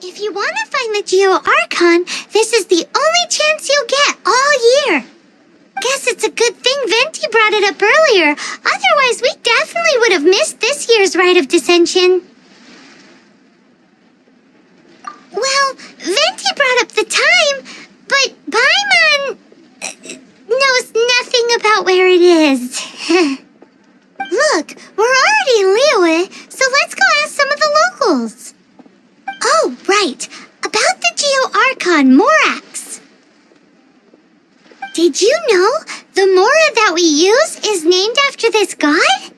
If you want to find the Geo Archon, this is the only chance you'll get all year. Guess it's a good thing Venti brought it up earlier. Otherwise, we definitely would have missed this year's Rite of Dissension. Well, Venti brought up the time, but Paimon knows nothing about where it is. Look, we're already in Liyue, so let's go ask some of the locals. Oh, right. About the Geo Archon Morax. Did you know the Mora that we use is named after this god?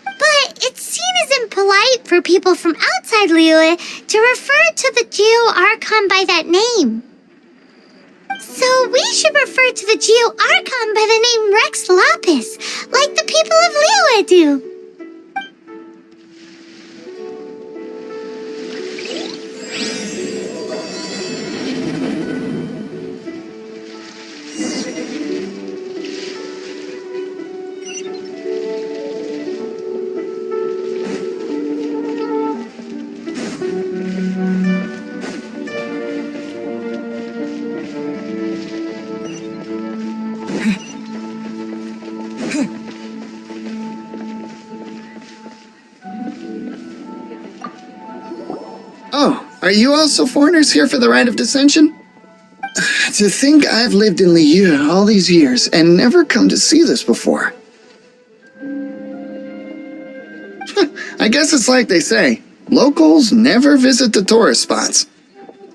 But it's seen as impolite for people from outside Liyue to refer to the Geo Archon by that name. So we should refer to the Geo Archon by the name Rex Lapis, like the people of Liyue do. Oh, are you also foreigners here for the Rite of Dissension? To think I've lived in Liyue all these years and never come to see this before. I guess it's like they say, locals never visit the tourist spots.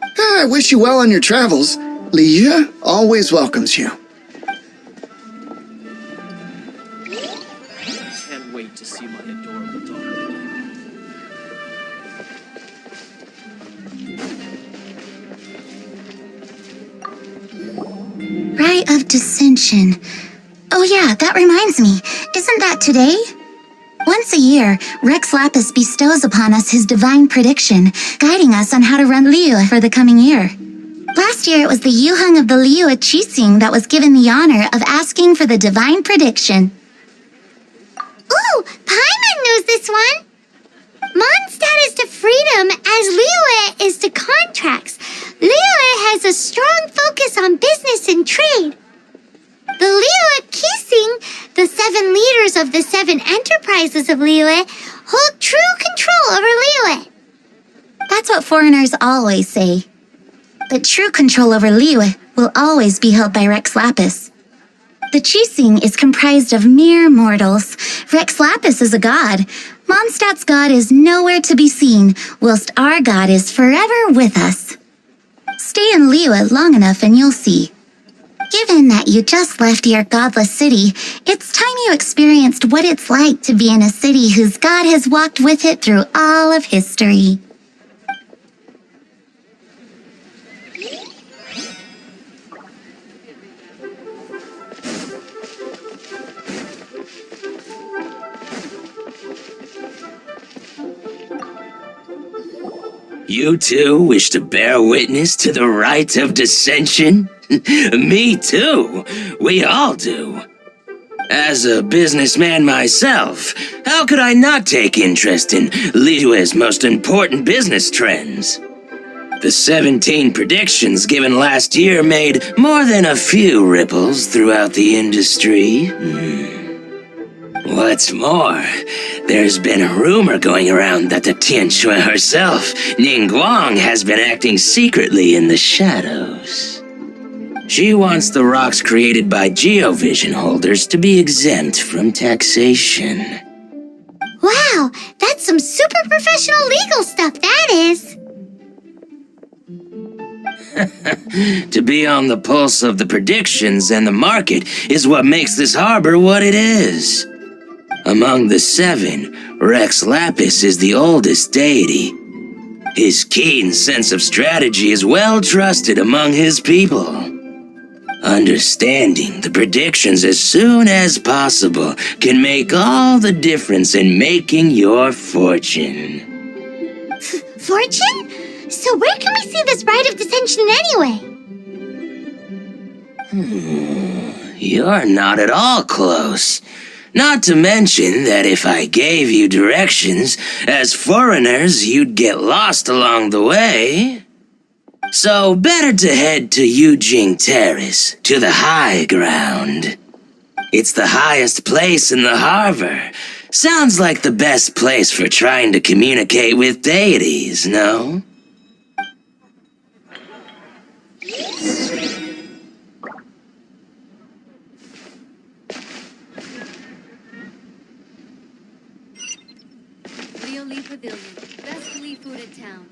I wish you well on your travels. Liyue always welcomes you. Can't wait to see my adorable daughter. Rite of Dissension. Oh yeah, that reminds me. Isn't that today? Once a year, Rex Lapis bestows upon us his divine prediction, guiding us on how to run Liyue for the coming year. Last year, it was the Yuheng of the Liyue Qixing that was given the honor of asking for the divine prediction. Ooh, Paimon knows this one! Mondstadt is to freedom as Liyue is to contracts. Liyue has a strong focus on business and trade. The Liyue Qixing, the 7 leaders of the 7 enterprises of Liyue, hold true control over Liyue. That's what foreigners always say. But true control over Liyue will always be held by Rex Lapis. The Qixing is comprised of mere mortals. Rex Lapis is a god. Mondstadt's god is nowhere to be seen, whilst our god is forever with us. Stay in Liyue long enough and you'll see. Given that you just left your godless city, it's time you experienced what it's like to be in a city whose god has walked with it through all of history. You too wish to bear witness to the Rite of Dissension? Me too. We all do. As a businessman myself, how could I not take interest in Liyue's most important business trends? The 17 predictions given last year made more than a few ripples throughout the industry. What's more, there's been a rumor going around that the Tianxue herself, Ningguang, has been acting secretly in the shadows. She wants the rocks created by Geovision holders to be exempt from taxation. Wow, that's some super professional legal stuff, that is. To be on the pulse of the predictions and the market is what makes this harbor what it is. Among the 7, Rex Lapis is the oldest deity. His keen sense of strategy is well trusted among his people. Understanding the predictions as soon as possible can make all the difference in making your fortune. Fortune? So where can we see this Rite of Dissension anyway? You're not at all close. Not to mention that if I gave you directions, as foreigners, you'd get lost along the way. So better to head to Yujing Terrace, to the high ground. It's the highest place in the harbor. Sounds like the best place for trying to communicate with deities, no? Leo Lee Pavilion. Best Lee food in town.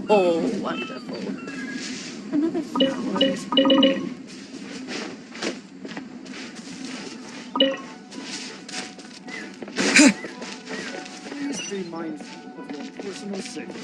Oh, wonderful. Another flower is blooming. Please be mindful of your personal safety.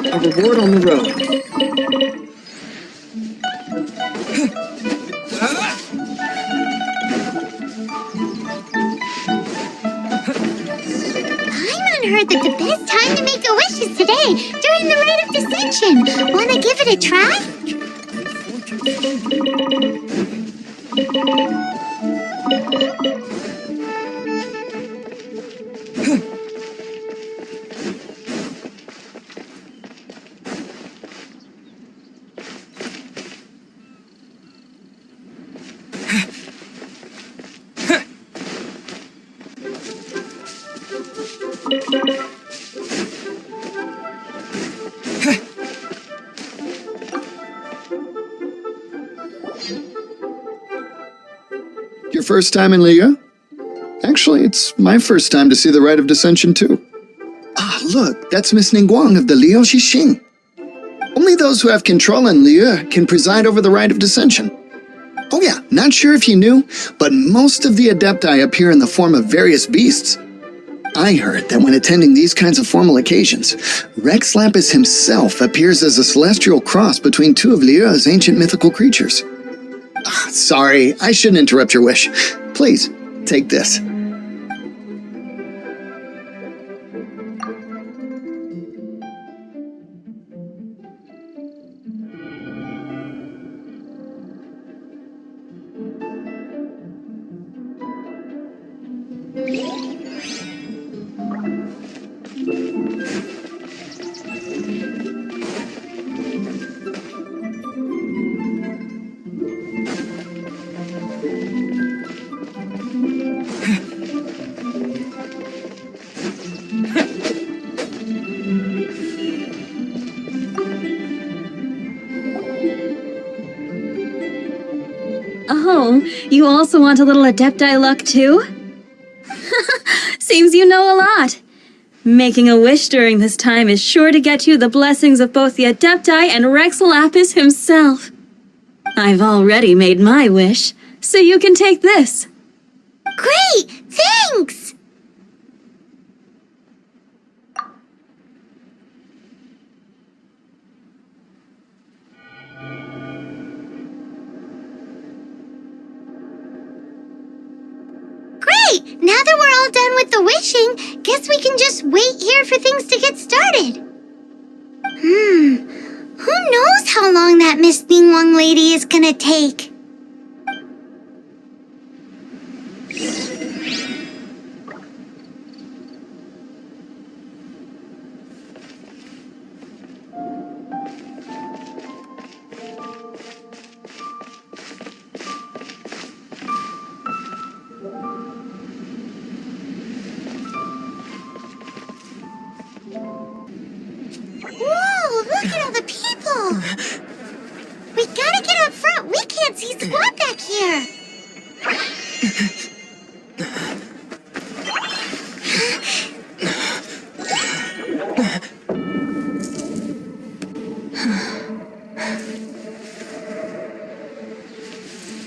A reward on the road. Paimon heard that the best time to make a wish is today, during the rite of dissension. Wanna give it a try? Your first time in Liu? Actually, it's my first time to see the Rite of Dissension too. Ah, look, that's Miss Ningguang of the Liu Xixing. Only those who have control in Liu can preside over the Rite of Dissension. Oh yeah, not sure if you knew, but most of the Adepti appear in the form of various beasts. I heard that when attending these kinds of formal occasions, Rex Lapis himself appears as a celestial cross between two of Liu's ancient mythical creatures. Ah, sorry, I shouldn't interrupt your wish. Please, take this. Oh, you also want a little Adepti luck too? Seems you know a lot. Making a wish during this time is sure to get you the blessings of both the Adepti and Rex Lapis himself. I've already made my wish, so you can take this. Great! Thanks! Great! Now that we're all done with the wishing, guess we can just wait here for things to get started. Who knows how long that Miss Ningwang lady is gonna take? Whoa, look at all the people! We gotta get up front. We can't see squat back here.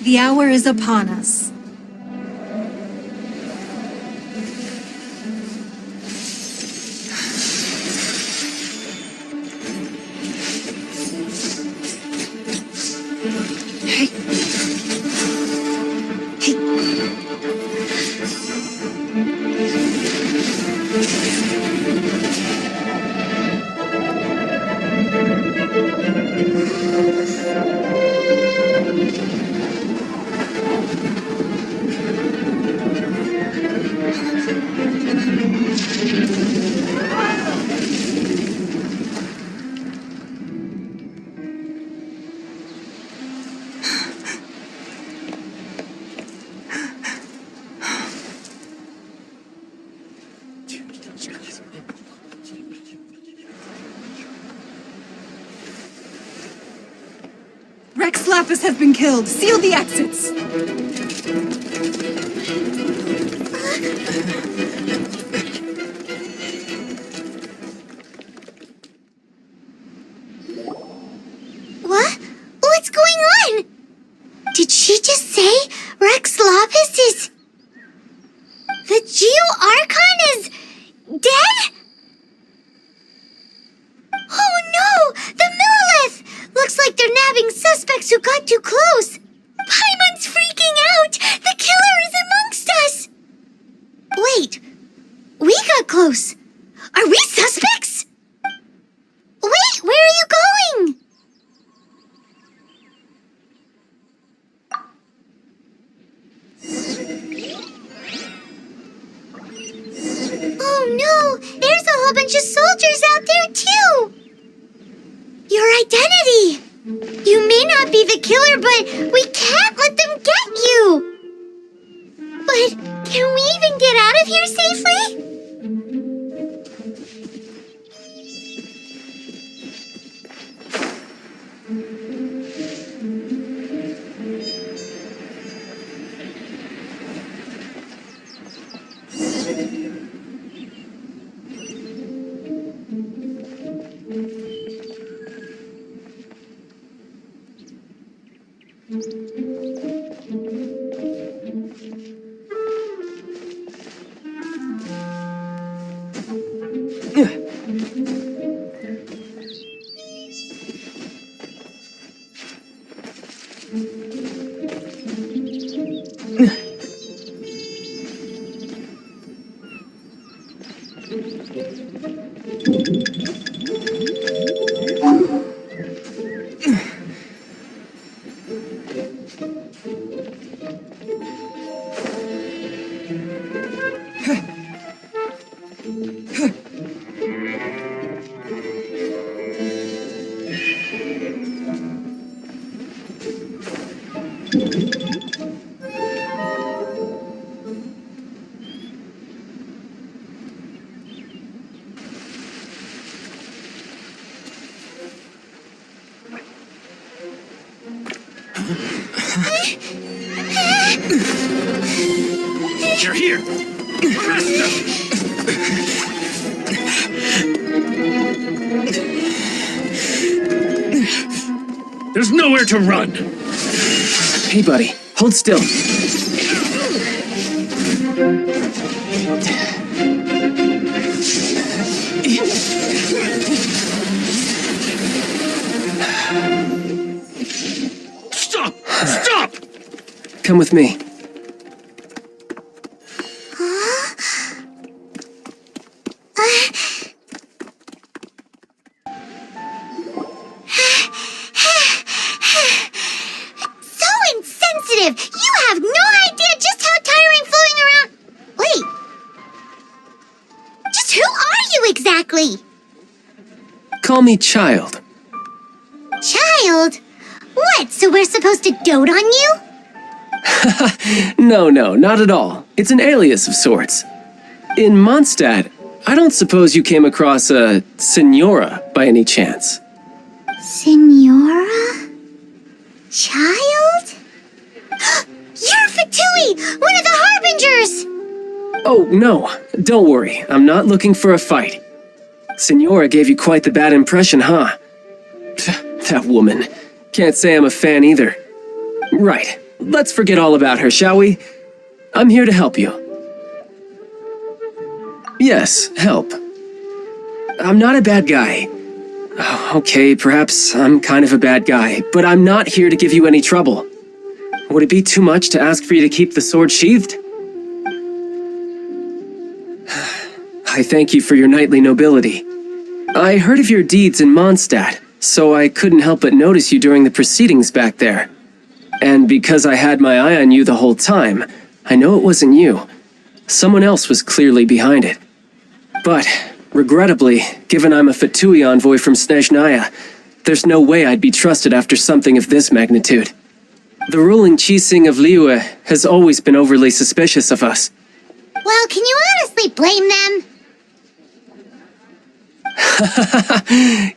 The hour is upon us. Rex Lapis has been killed. Seal the exits. What? What's going on? Did she just say Rex Lapis is... The Geo-Archon is... dead? Oh no! The Millilith! Looks like they're nabbing suspects who got too close. Paimon's freaking out! The killer is amongst us! Wait. We got close. Are we suspects? Wait, where are you going? Oh no! There's a whole bunch of soldiers out there too! Your identity! You may not be the killer, but we can't let them get you! But can we even get out of here safely? You're here. There's nowhere to run! Hey, buddy, hold still. Stop! Stop! Come with me. So insensitive! You have no idea just how tiring fooling around. Wait. Just who are you exactly? Call me Child. Child? What, so we're supposed to dote on you? No, not at all. It's an alias of sorts. In Mondstadt, I don't suppose you came across a Senora by any chance. Senora? Child? You're Fatui, one of the Harbingers! Oh, no, don't worry. I'm not looking for a fight. Senora gave you quite the bad impression, huh? That woman. Can't say I'm a fan either. Right, let's forget all about her, shall we? I'm here to help you. Yes, help. I'm not a bad guy. Oh, okay, perhaps I'm kind of a bad guy, but I'm not here to give you any trouble. Would it be too much to ask for you to keep the sword sheathed? I thank you for your knightly nobility. I heard of your deeds in Mondstadt, so I couldn't help but notice you during the proceedings back there. And because I had my eye on you the whole time, I know it wasn't you. Someone else was clearly behind it. But, regrettably, given I'm a Fatui envoy from Snezhnaya, there's no way I'd be trusted after something of this magnitude. The ruling Chising of Liyue has always been overly suspicious of us. Well, can you honestly blame them?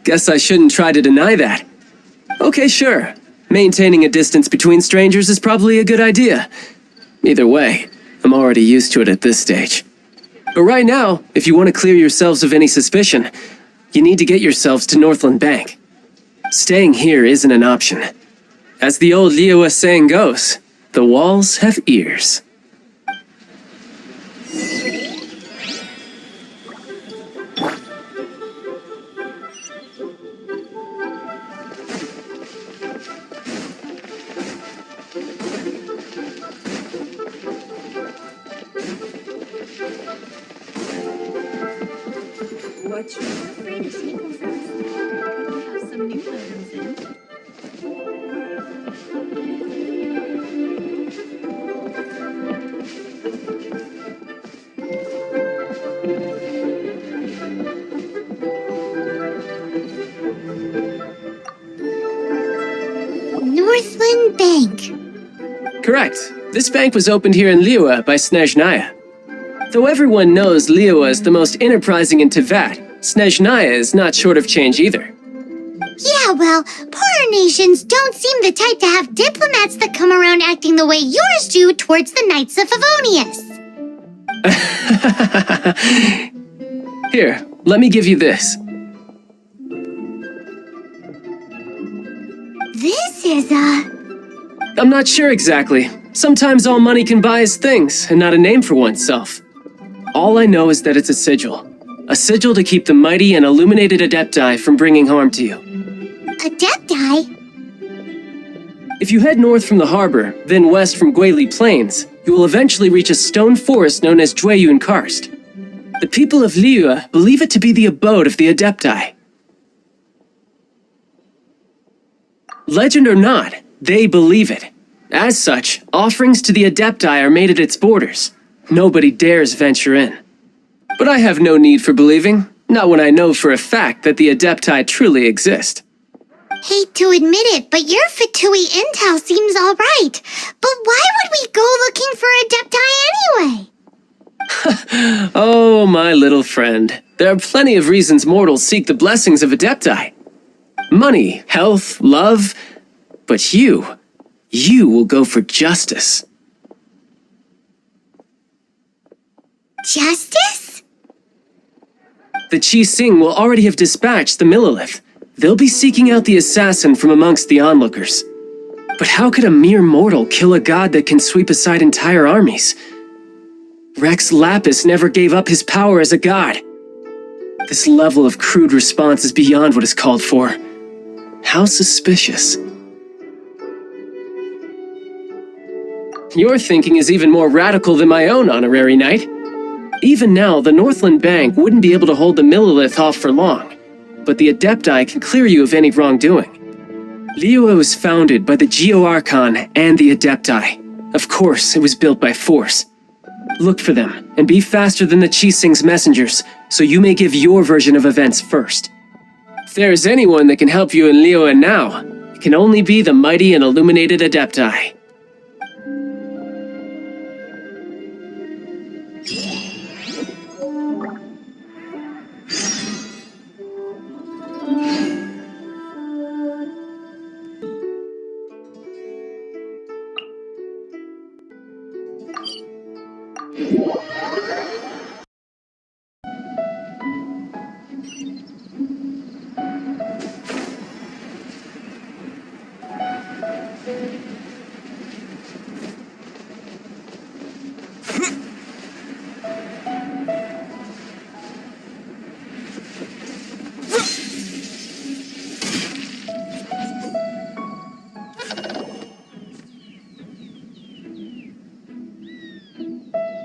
Guess I shouldn't try to deny that. Okay, sure. Maintaining a distance between strangers is probably a good idea. Either way, I'm already used to it at this stage. But right now, if you want to clear yourselves of any suspicion, you need to get yourselves to Northland Bank. Staying here isn't an option. As the old Liyue saying goes, the walls have ears. What you're afraid of taking from us? We have some new items in. Northland Bank. Correct. This bank was opened here in Liyue by Snezhnaya. Though everyone knows Liyue is the most enterprising in Teyvat, Snezhnaya is not short of change either. Yeah, well, poorer nations don't seem the type to have diplomats that come around acting the way yours do towards the Knights of Favonius. Here, let me give you this. This is I'm not sure exactly. Sometimes all money can buy is things, and not a name for oneself. All I know is that it's a sigil. A sigil to keep the mighty and illuminated Adepti from bringing harm to you. Adepti? If you head north from the harbor, then west from Guili Plains, you will eventually reach a stone forest known as Jueyun Karst. The people of Liyue believe it to be the abode of the Adepti. Legend or not, they believe it. As such, offerings to the Adepti are made at its borders. Nobody dares venture in. But I have no need for believing, not when I know for a fact that the Adepti truly exist. Hate to admit it, but your Fatui intel seems alright. But why would we go looking for Adepti anyway? Oh, my little friend. There are plenty of reasons mortals seek the blessings of Adepti. Money, health, love. But you will go for justice. Justice? The Qi Sing will already have dispatched the Millilith. They'll be seeking out the assassin from amongst the onlookers. But how could a mere mortal kill a god that can sweep aside entire armies? Rex Lapis never gave up his power as a god. This level of crude response is beyond what is called for. How suspicious. Your thinking is even more radical than my own, Honorary Knight. Even now, the Northland Bank wouldn't be able to hold the Millilith off for long, but the Adepti can clear you of any wrongdoing. Liyue was founded by the Geo-Archon and the Adepti. Of course, it was built by force. Look for them, and be faster than the Qi Sing's messengers, so you may give your version of events first. If there is anyone that can help you in Liyue now, it can only be the mighty and illuminated Adepti.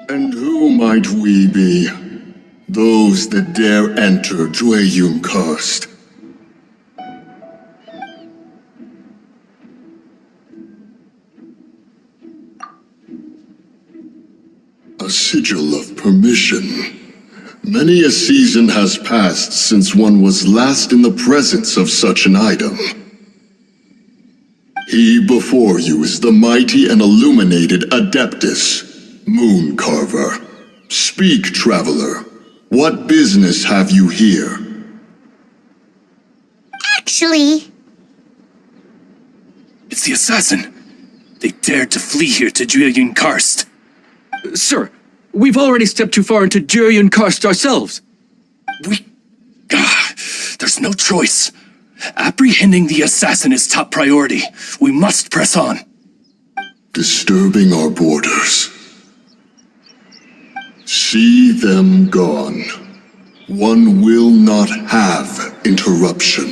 And who might we be? Those that dare enter Jueyun Karst. A sigil of permission. Many a season has passed since one was last in the presence of such an item. He before you is the mighty and illuminated Adeptus, Moon Carver. Speak, traveler. What business have you here? Actually, It's the assassin. They dared to flee here to Jueyun Karst. Sir, we've already stepped too far into Jueyun Karst ourselves. There's no choice. Apprehending the assassin is top priority. We must press on. Disturbing our borders. See them gone. One will not have interruption.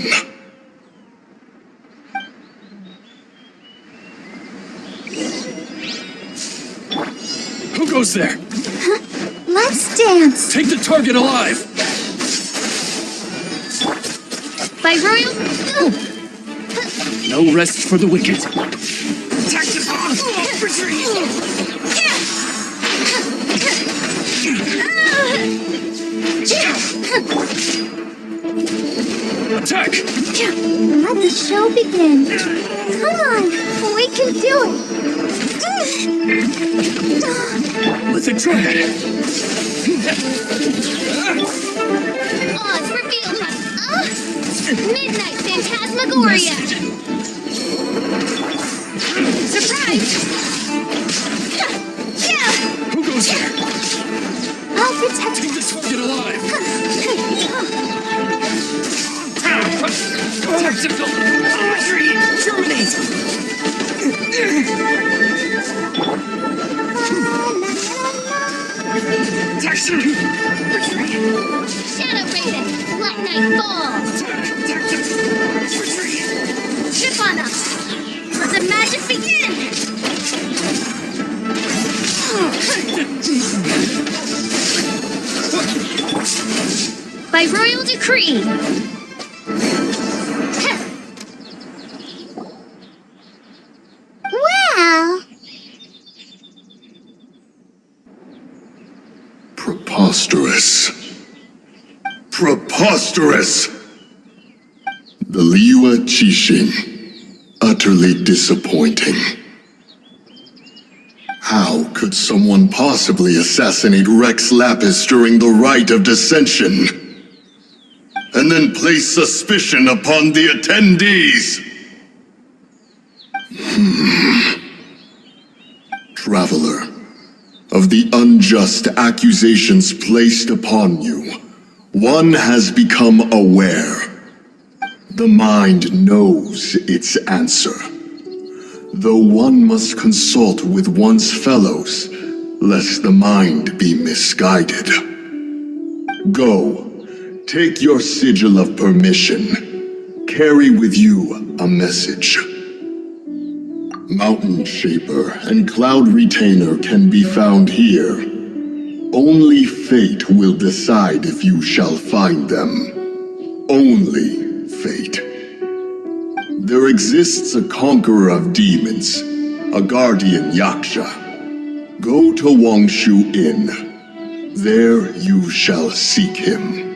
Who goes there? let's dance. Take the target alive! By royal... No rest for the wicked. Attack! Let the show begin. Come on, we can do it. Lithic Triad! Oz revealed. Midnight Phantasmagoria. Surprise! Who goes there? I'll protect Take the target alive! Tactical archery! Terminate! Shadow Raiden, let night fall. Chip on us. Let the magic begin. By royal decree. Well. Preposterous. Preposterous! The Liyue Qixing. Utterly disappointing. How could someone possibly assassinate Rex Lapis during the rite of dissension? And then place suspicion upon the attendees? Traveler, a of the unjust accusations placed upon you, one has become aware. The mind knows its answer, though one must consult with one's fellows, lest the mind be misguided. Go, take your sigil of permission. Carry with you a message. Mountain Shaper and Cloud Retainer can be found here. Only fate will decide if you shall find them. Only fate. There exists a conqueror of demons, a guardian Yaksha. Go to Wangshu Inn. There you shall seek him.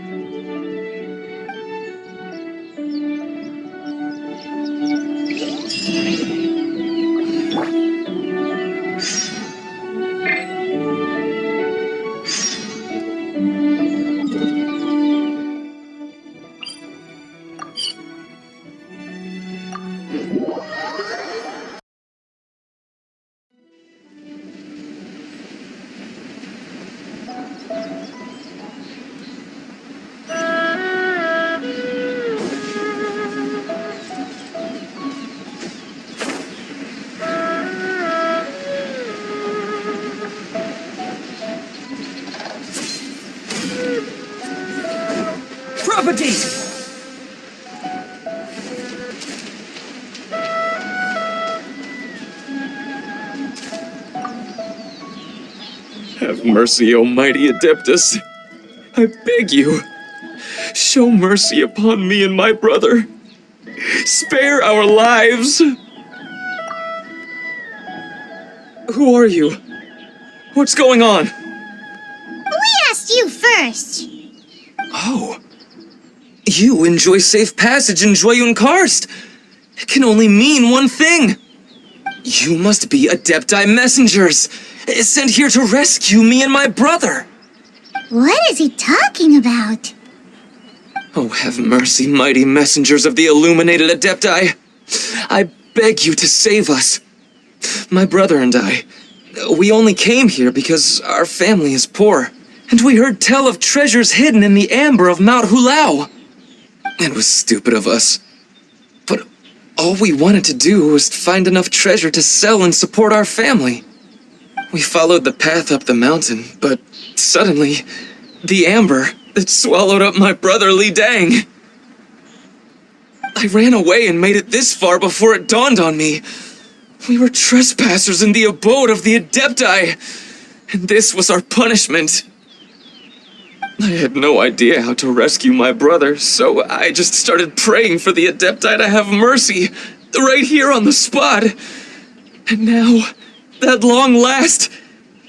Have mercy, O mighty Adeptus. I beg you, show mercy upon me and my brother. Spare our lives. Who are you? What's going on? We asked you first. Oh. You enjoy safe passage in Joyun Karst. It can only mean one thing. You must be Adepti messengers, sent here to rescue me and my brother. What is he talking about? Oh, have mercy, mighty messengers of the illuminated Adepti. I beg you to save us. My brother and I, we only came here because our family is poor, and we heard tell of treasures hidden in the amber of Mount Hulao. It was stupid of us. But all we wanted to do was find enough treasure to sell and support our family. We followed the path up the mountain, but suddenly, the amber, it swallowed up my brother Li Dang. I ran away and made it this far before it dawned on me. We were trespassers in the abode of the Adepti, and this was our punishment. I had no idea how to rescue my brother, so I just started praying for the Adepti to have mercy, right here on the spot. And now, at long last,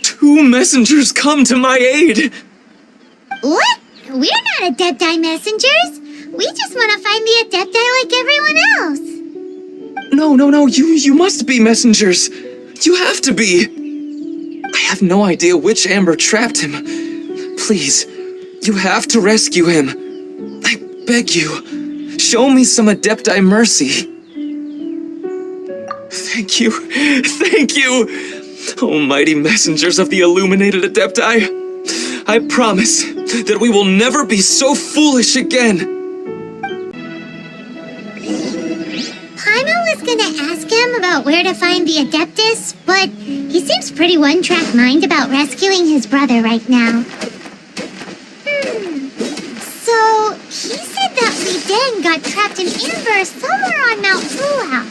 2 messengers come to my aid. What? We're not Adepti messengers. We just want to find the Adepti like everyone else. No, you must be messengers. You have to be. I have no idea which amber trapped him. Please, you have to rescue him. I beg you, show me some Adepti mercy. Thank you. Oh, mighty messengers of the illuminated Adepti. I promise that we will never be so foolish again. Paimon was gonna ask him about where to find the Adeptus, but he seems pretty one-track mind about rescuing his brother right now. So, he said that Li Dang got trapped in amber somewhere on Mount Hulao,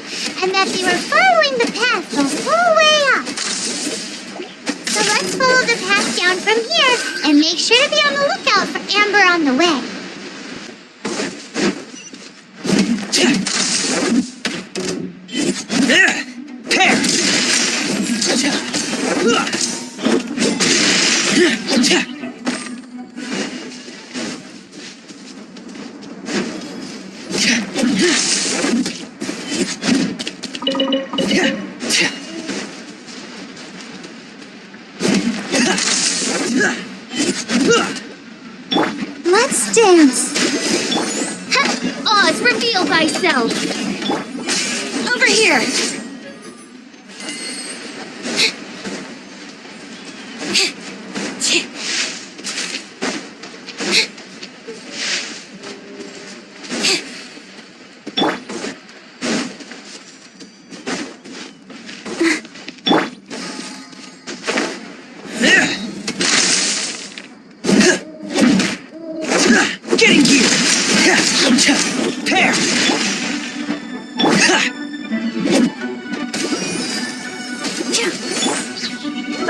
and that they were following the path the whole way up. So let's follow the path down from here and make sure to be on the lookout for amber on the way. Let's dance. Oz, reveal thyself. Over here!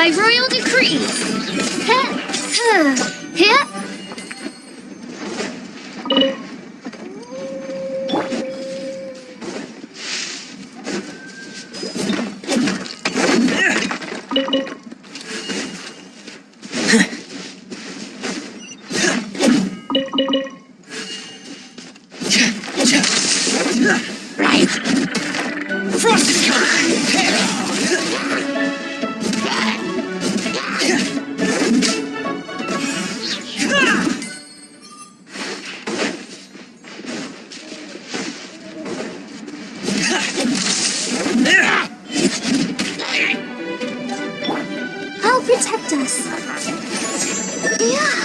By royal decree. Hit. Right. Frost is coming! I'll protect us. Yeah.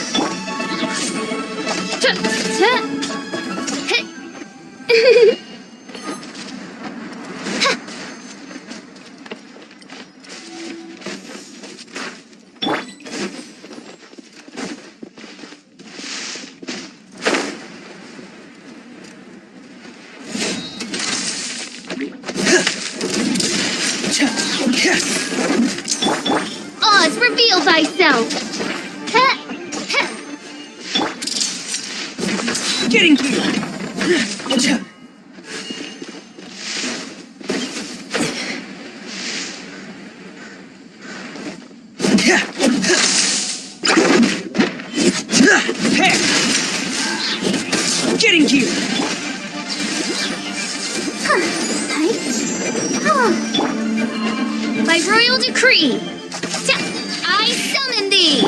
Oz, reveal thyself. Getting here! Getting here! By royal decree. I summon thee.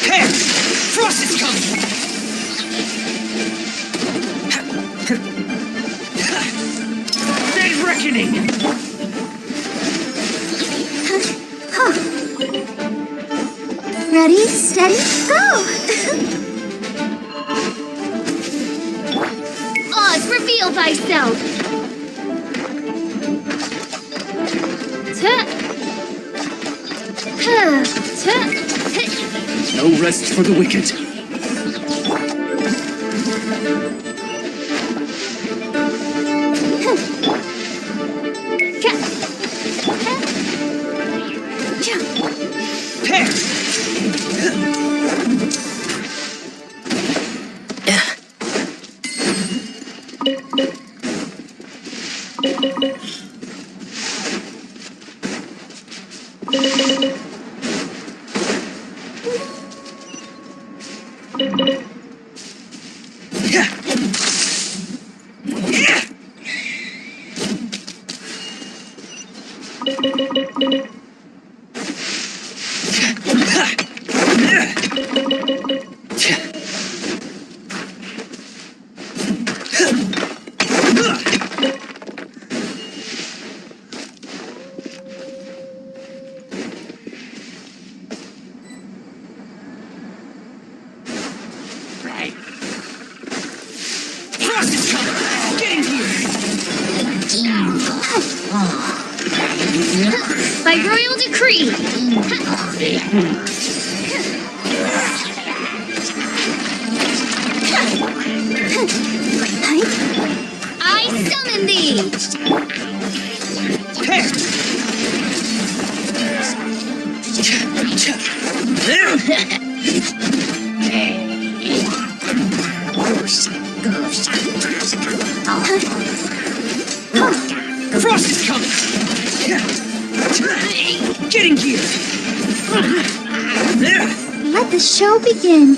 Hey! Frost is coming! Dead reckoning! Ready, steady, go! Oz, reveal thyself. No rest for the wicked. By royal decree. I summon thee. Frost is coming! Getting here! Let the show begin.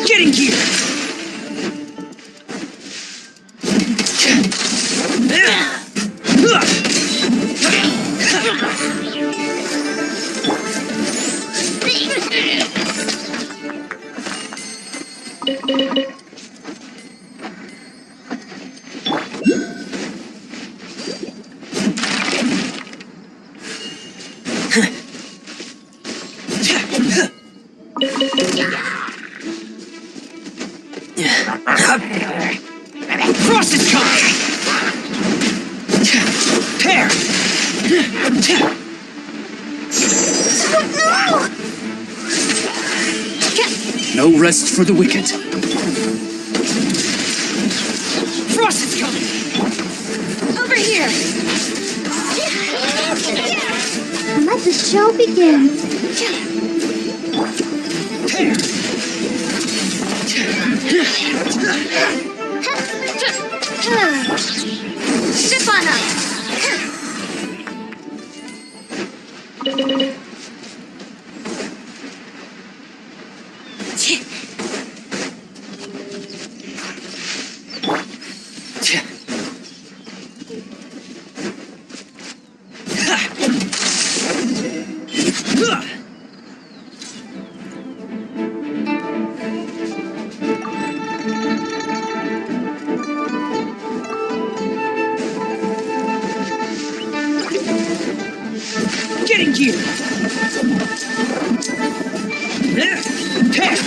Getting here! Frost is coming! Tear! No rest for the wicked. Frost is coming! Over here! Let the show begin. Tear! Zip on up. Getting you! Tear!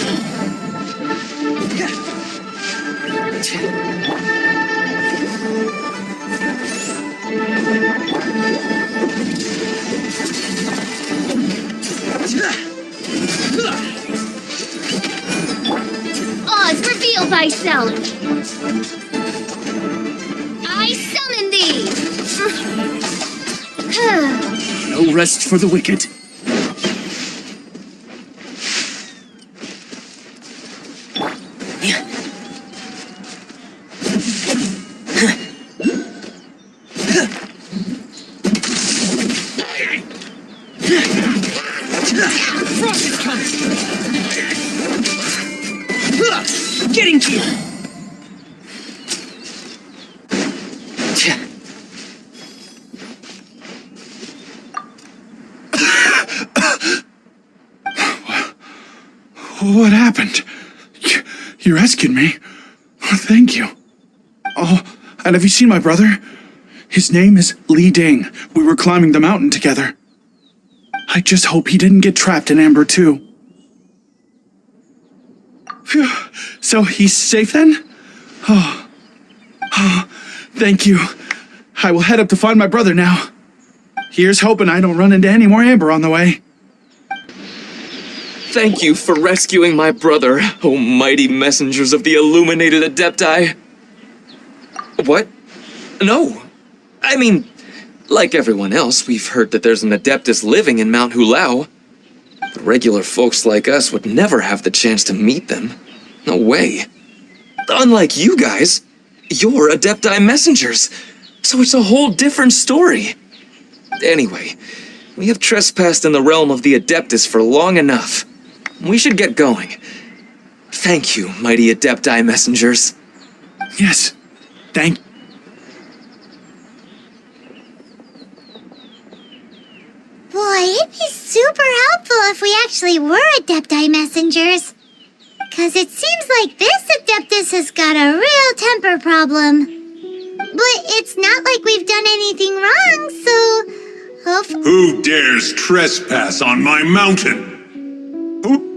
Oz, reveal thyself. I summon thee. No rest for the wicked. Frost is coming! Getting to you! What happened? You rescued me. Oh, thank you. Oh, and have you seen my brother? His name is Li Ding. We were climbing the mountain together. I just hope he didn't get trapped in Amber too. Phew. So he's safe then? Oh, thank you. I will head up to find my brother now. Here's hoping I don't run into any more Amber on the way. Thank you for rescuing my brother, O mighty messengers of the illuminated Adepti. What? No. I mean, like everyone else, we've heard that there's an Adeptus living in Mount Hulao. But regular folks like us would never have the chance to meet them. No way. Unlike you guys, you're Adepti messengers, so it's a whole different story. Anyway, we have trespassed in the realm of the Adeptus for long enough. We should get going. Thank you, mighty Adepti messengers. Yes, thank you. Boy, it'd be super helpful if we actually were Adepti messengers. 'Cause it seems like this Adeptus has got a real temper problem. But it's not like we've done anything wrong, so... Who dares trespass on my mountain? Who?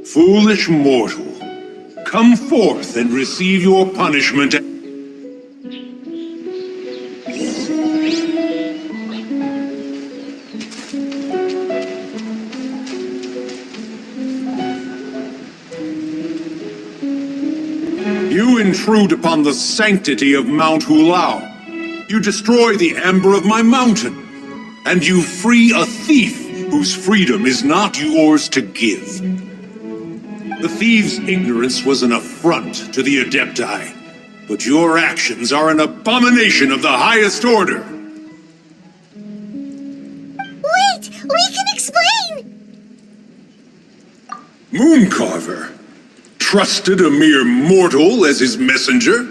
Foolish mortal, come forth and receive your punishment. You intrude upon the sanctity of Mount Hulao. You destroy the amber of my mountain. And you free a thief whose freedom is not yours to give. The thieves' ignorance was an affront to the Adepti, but your actions are an abomination of the highest order. Wait! We can explain! Mooncarver trusted a mere mortal as his messenger?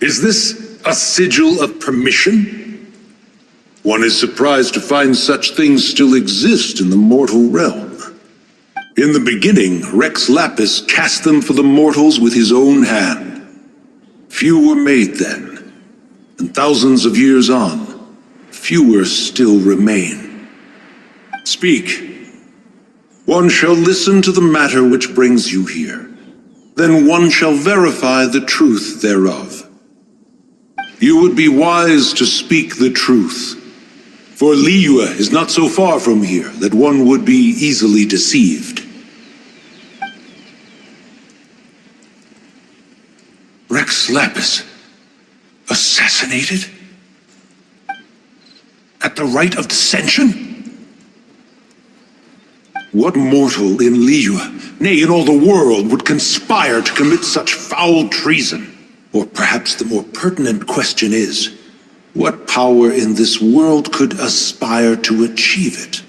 Is this a sigil of permission? One is surprised to find such things still exist in the mortal realm. In the beginning, Rex Lapis cast them for the mortals with his own hand. Few were made then, and thousands of years on, fewer still remain. Speak. One shall listen to the matter which brings you here. Then one shall verify the truth thereof. You would be wise to speak the truth, for Liyue is not so far from here that one would be easily deceived. Rex Lapis assassinated? At the rite of dissension? What mortal in Liyue, nay, in all the world, would conspire to commit such foul treason? Or perhaps the more pertinent question is, what power in this world could aspire to achieve it?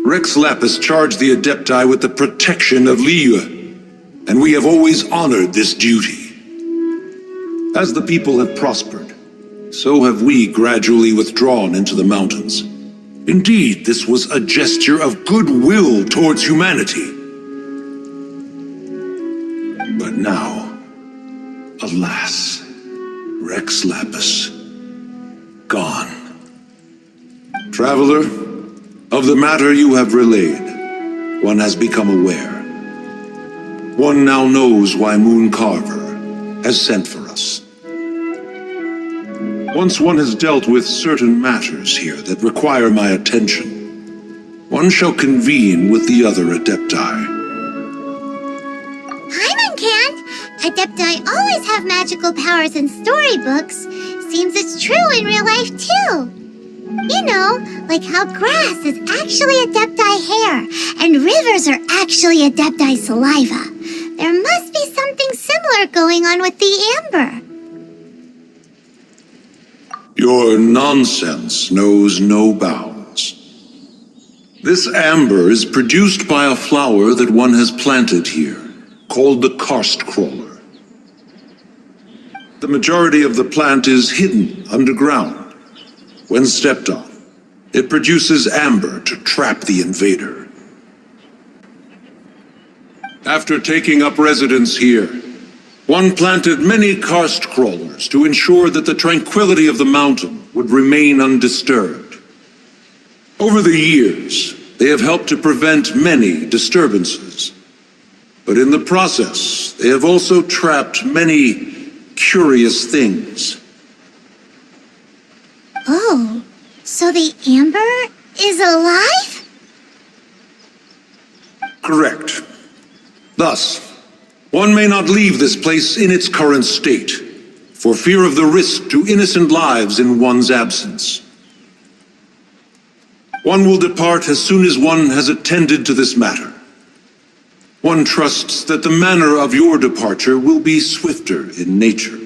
Rex Lapis charged the Adepti with the protection of Liyue, and we have always honored this duty. As the people have prospered, so have we gradually withdrawn into the mountains. Indeed, this was a gesture of goodwill towards humanity. But now, alas, Rex Lapis, gone. Traveler, of the matter you have relayed, one has become aware. One now knows why Mooncarver has sent for us. Once one has dealt with certain matters here that require my attention, one shall convene with the other Adepti. Paimon can! Adepti always have magical powers in storybooks. Seems it's true in real life, too. You know, like how grass is actually Adepti hair, and rivers are actually Adepti saliva. There must be something similar going on with the amber. Your nonsense knows no bounds. This amber is produced by a flower that one has planted here, called the karst crawler. The majority of the plant is hidden underground. When stepped on, it produces amber to trap the invader. After taking up residence here, one planted many karst crawlers to ensure that the tranquility of the mountain would remain undisturbed. Over the years, they have helped to prevent many disturbances. But in the process, they have also trapped many curious things. Oh, so the amber is alive? Correct. Thus, one may not leave this place in its current state, for fear of the risk to innocent lives in one's absence. One will depart as soon as one has attended to this matter. One trusts that the manner of your departure will be swifter in nature.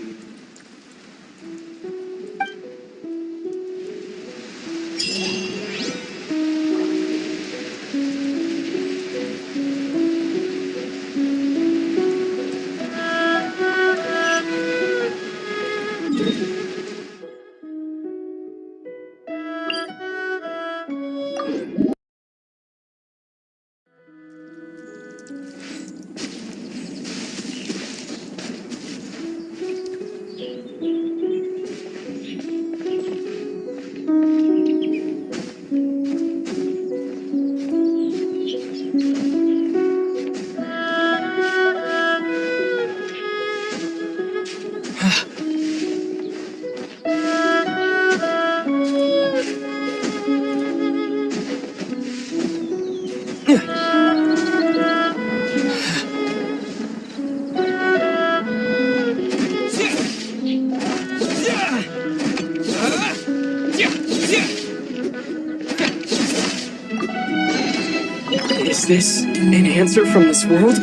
Is this an answer from this world?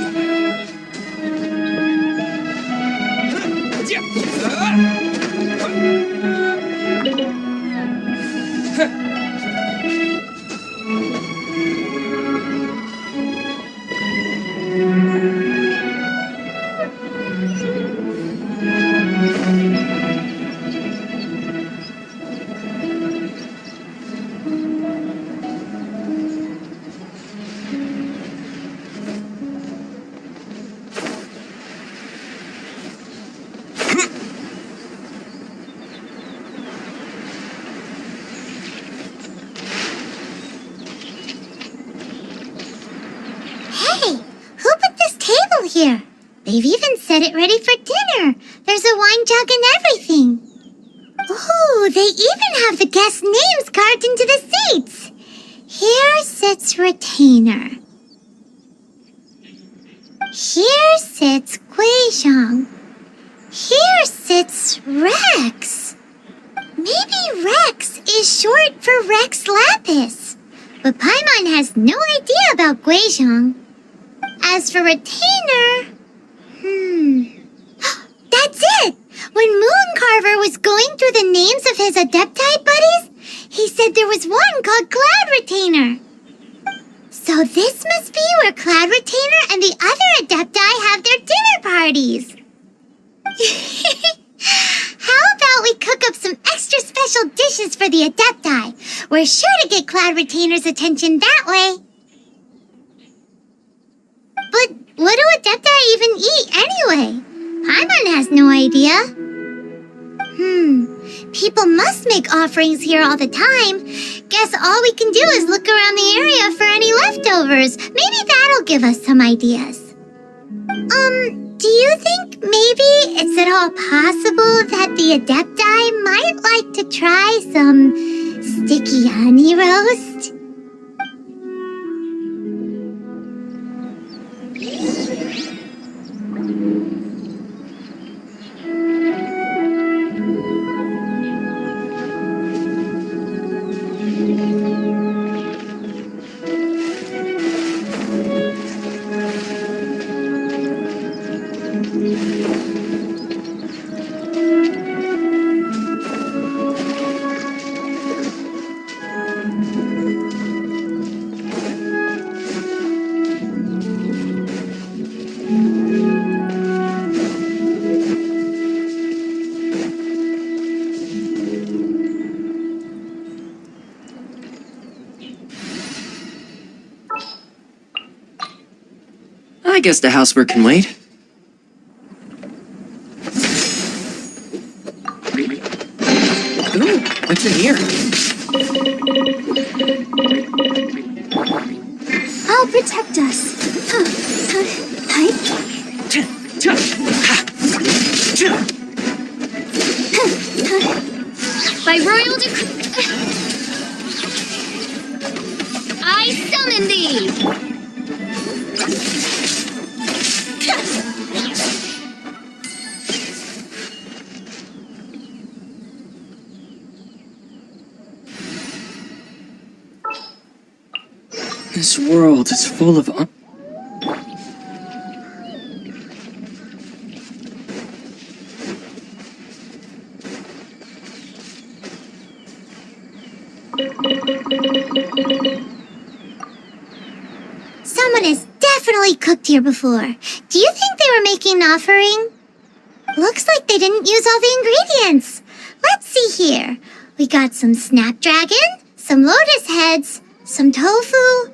Hey, who put this table here? They've even set it ready for dinner. There's a wine jug and everything. Ooh, they even have the guest names carved into the seats. Here sits Retainer. Here sits Guizhong. Here sits Rex. Maybe Rex is short for Rex Lapis. But Paimon has no idea about Guizhong. As for Retainer... That's it! When Mooncarver was going through the names of his Adepti buddies, he said there was one called Cloud Retainer. So this must be where Cloud Retainer and the other Adepti have their dinner parties. How about we cook up some extra special dishes for the Adepti? We're sure to get Cloud Retainer's attention that way. But what do Adepti even eat anyway? Paimon has no idea. People must make offerings here all the time. Guess all we can do is look around the area for any leftovers. Maybe that'll give us some ideas. Do you think maybe it's at all possible that the Adepti might like to try some sticky honey roast? I guess the housework can wait. Ooh, what's in here? I'll protect us. By royal decree, I summon thee! This world is full of... Someone has definitely cooked here before. Do you think they were making an offering? Looks like they didn't use all the ingredients. Let's see here. We got some snapdragon, some lotus heads, some tofu.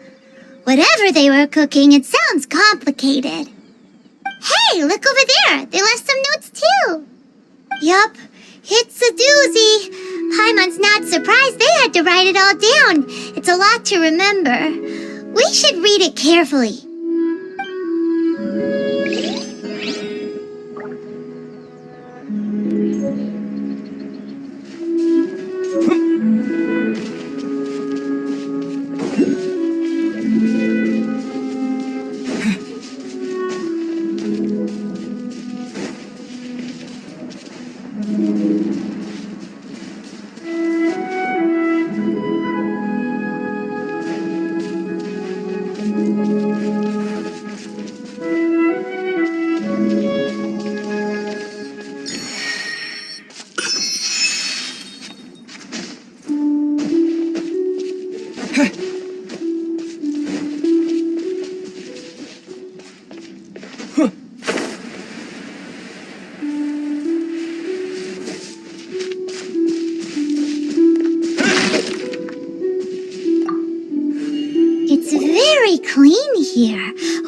Whatever they were cooking, it sounds complicated. Hey, look over there. They left some notes too. Yup, it's a doozy. Paimon's not surprised they had to write it all down. It's a lot to remember. We should read it carefully.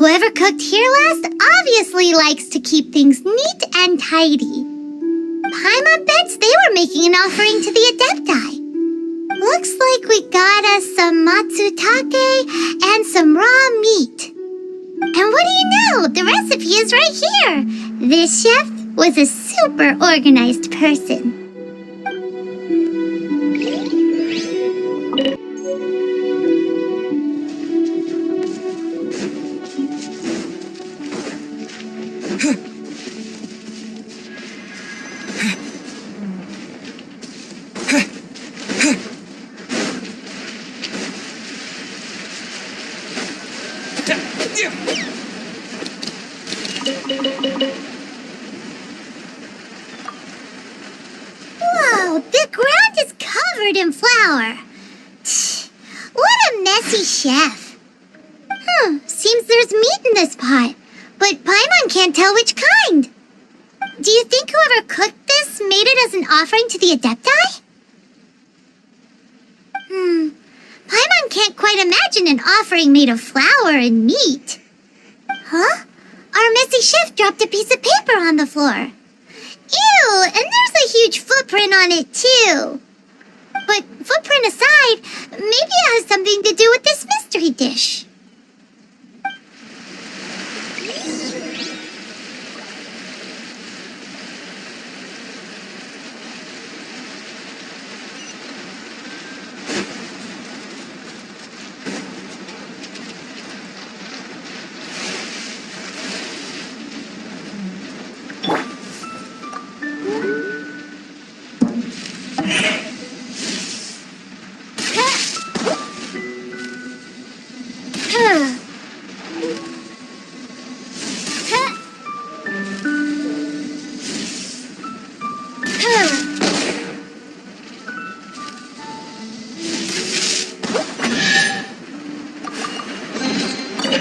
Whoever cooked here last obviously likes to keep things neat and tidy. Paimon bets they were making an offering to the Adepti. Looks like we got us some matsutake and some raw meat. And what do you know? The recipe is right here. This chef was a super organized person. Whoa, the ground is covered in flour. What a messy chef. Seems there's meat in this pot, but Paimon can't tell which kind. Do you think whoever cooked this made it as an offering to the Adepti? Paimon can't quite imagine an offering made of flour and meat. Huh? Our messy chef dropped a piece of paper on the floor. Ew, and there's a huge footprint on it too. But footprint aside, maybe it has something to do with this mystery dish.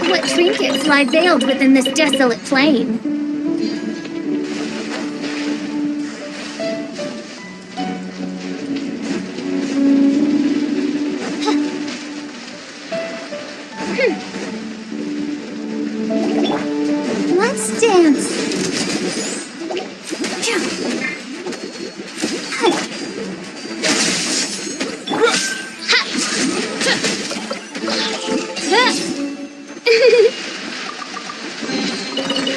What trinkets lie veiled within this desolate plain? Let's dance.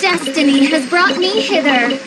Destiny has brought me hither.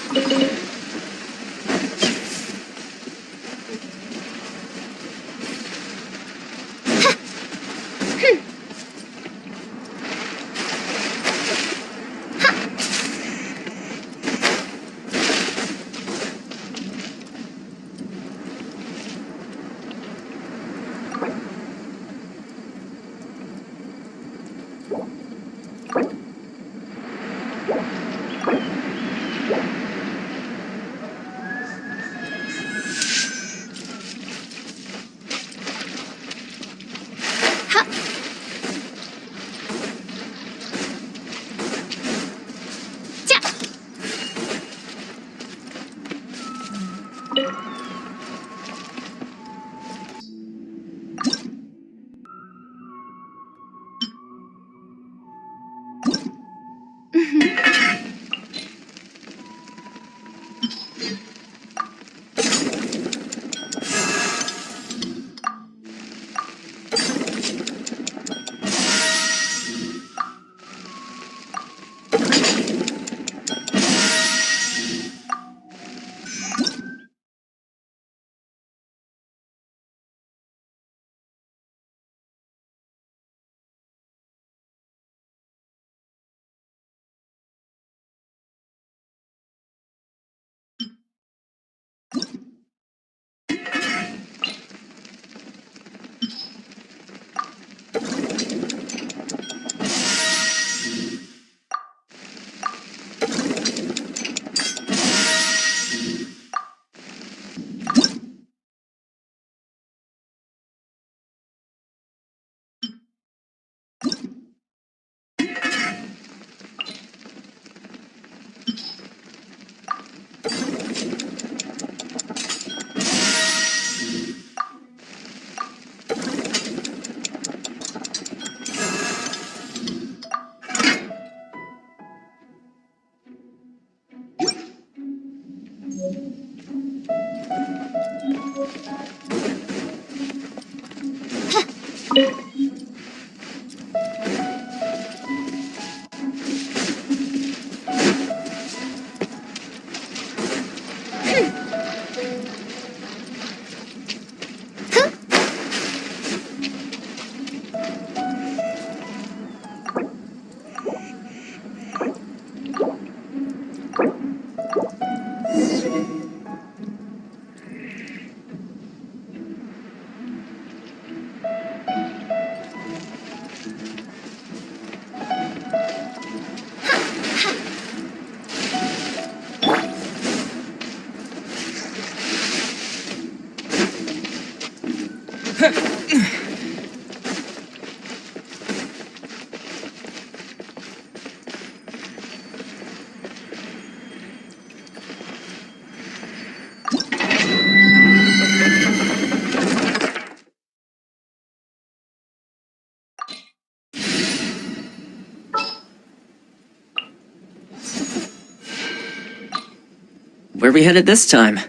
Where we headed this time?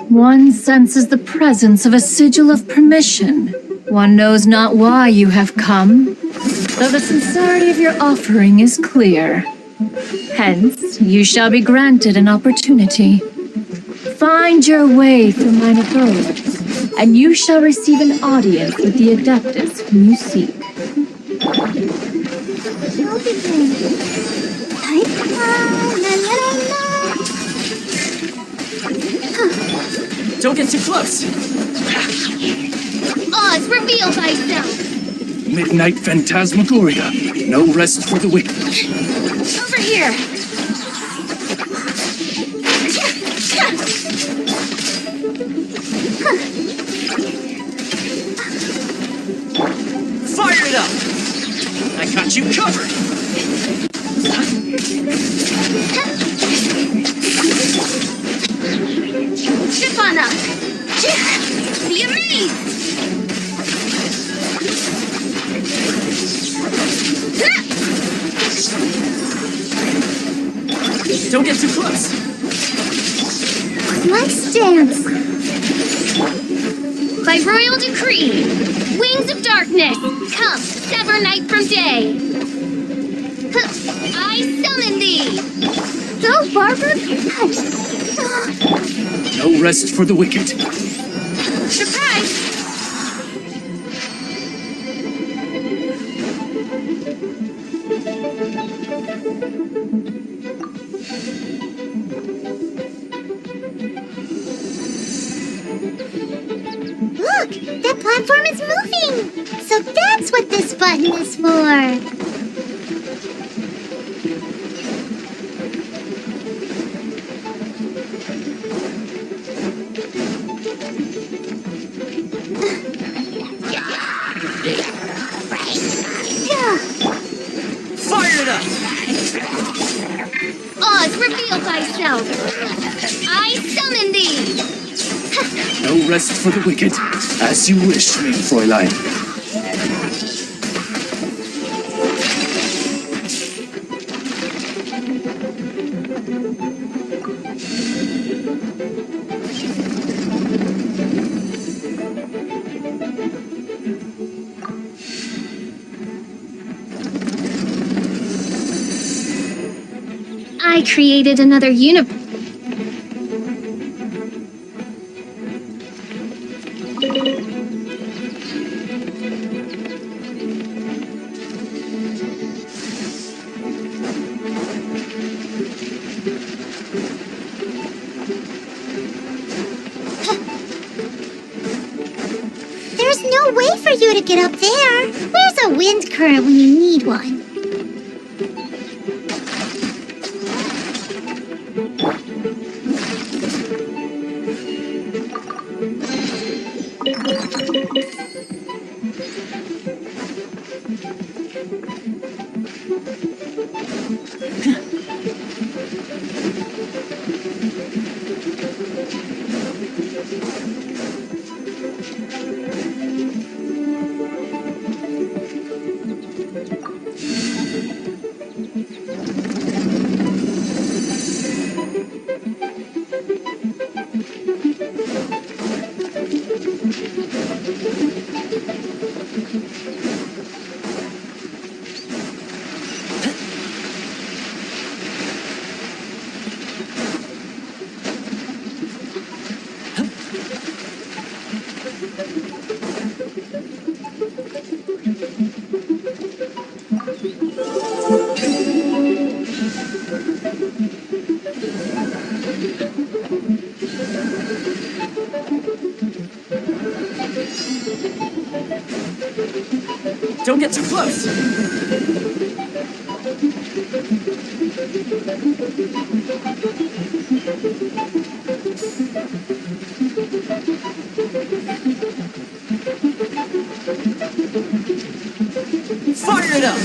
One senses the presence of a sigil of permission. One knows not why you have come, though the sincerity of your offering is clear. Hence, you shall be granted an opportunity. Find your way through mine abode, and you shall receive an audience with the Adeptus whom you seek. Don't get too close! Oz, reveal thyself! Midnight phantasmagoria. No rest for the wicked. Over here! Fire it up! I got you covered! Ship on up! Be amazed! Don't get too close! Let's dance. By royal decree, wings of darkness, come, sever night from day. I summon thee! Go, Barbara. No rest for the wicked. Surprise! Look, that platform is moving. So that's what this button is for. Fire it up! Oz, reveal thyself! I summon thee! No rest for the wicked. As you wish, mein Fräulein. I created another universe. There's no way for you to get up there. Where's a wind current when you need one? Don't get too close! Fire it up!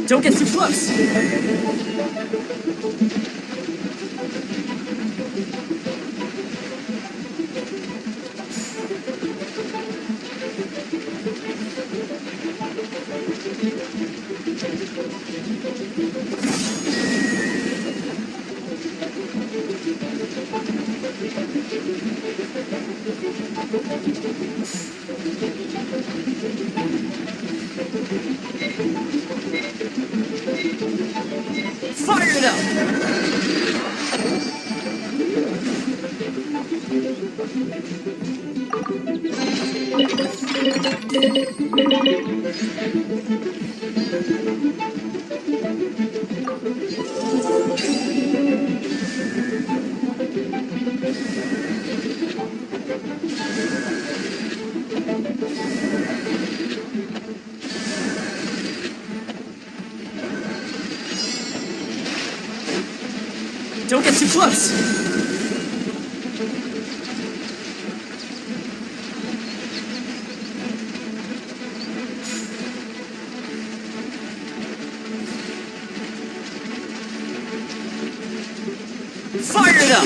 Don't get too close! Fire it up! Don't get too close! Fire it up!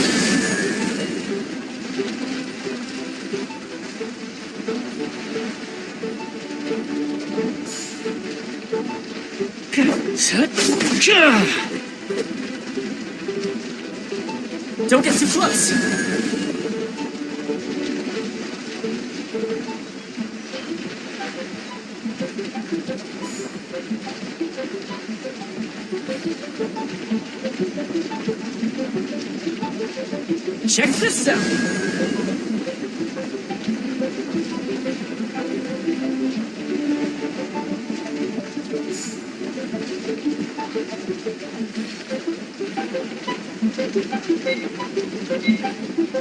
Don't get too close! Check this out!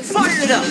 Fire it up!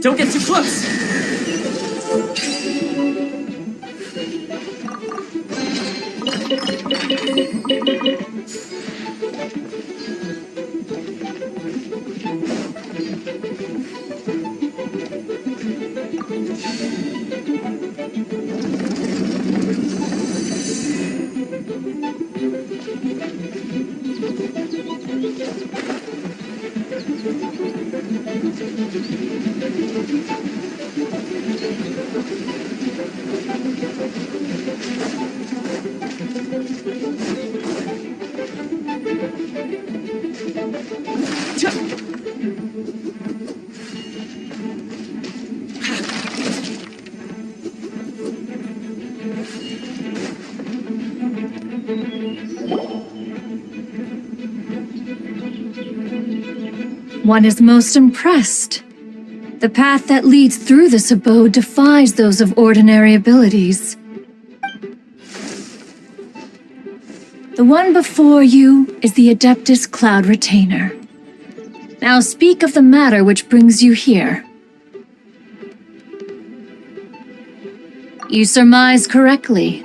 Don't get too close! Close! One is most impressed. The path that leads through this abode defies those of ordinary abilities. The one before you is the Adeptus Cloud Retainer. Now speak of the matter which brings you here. You surmise correctly.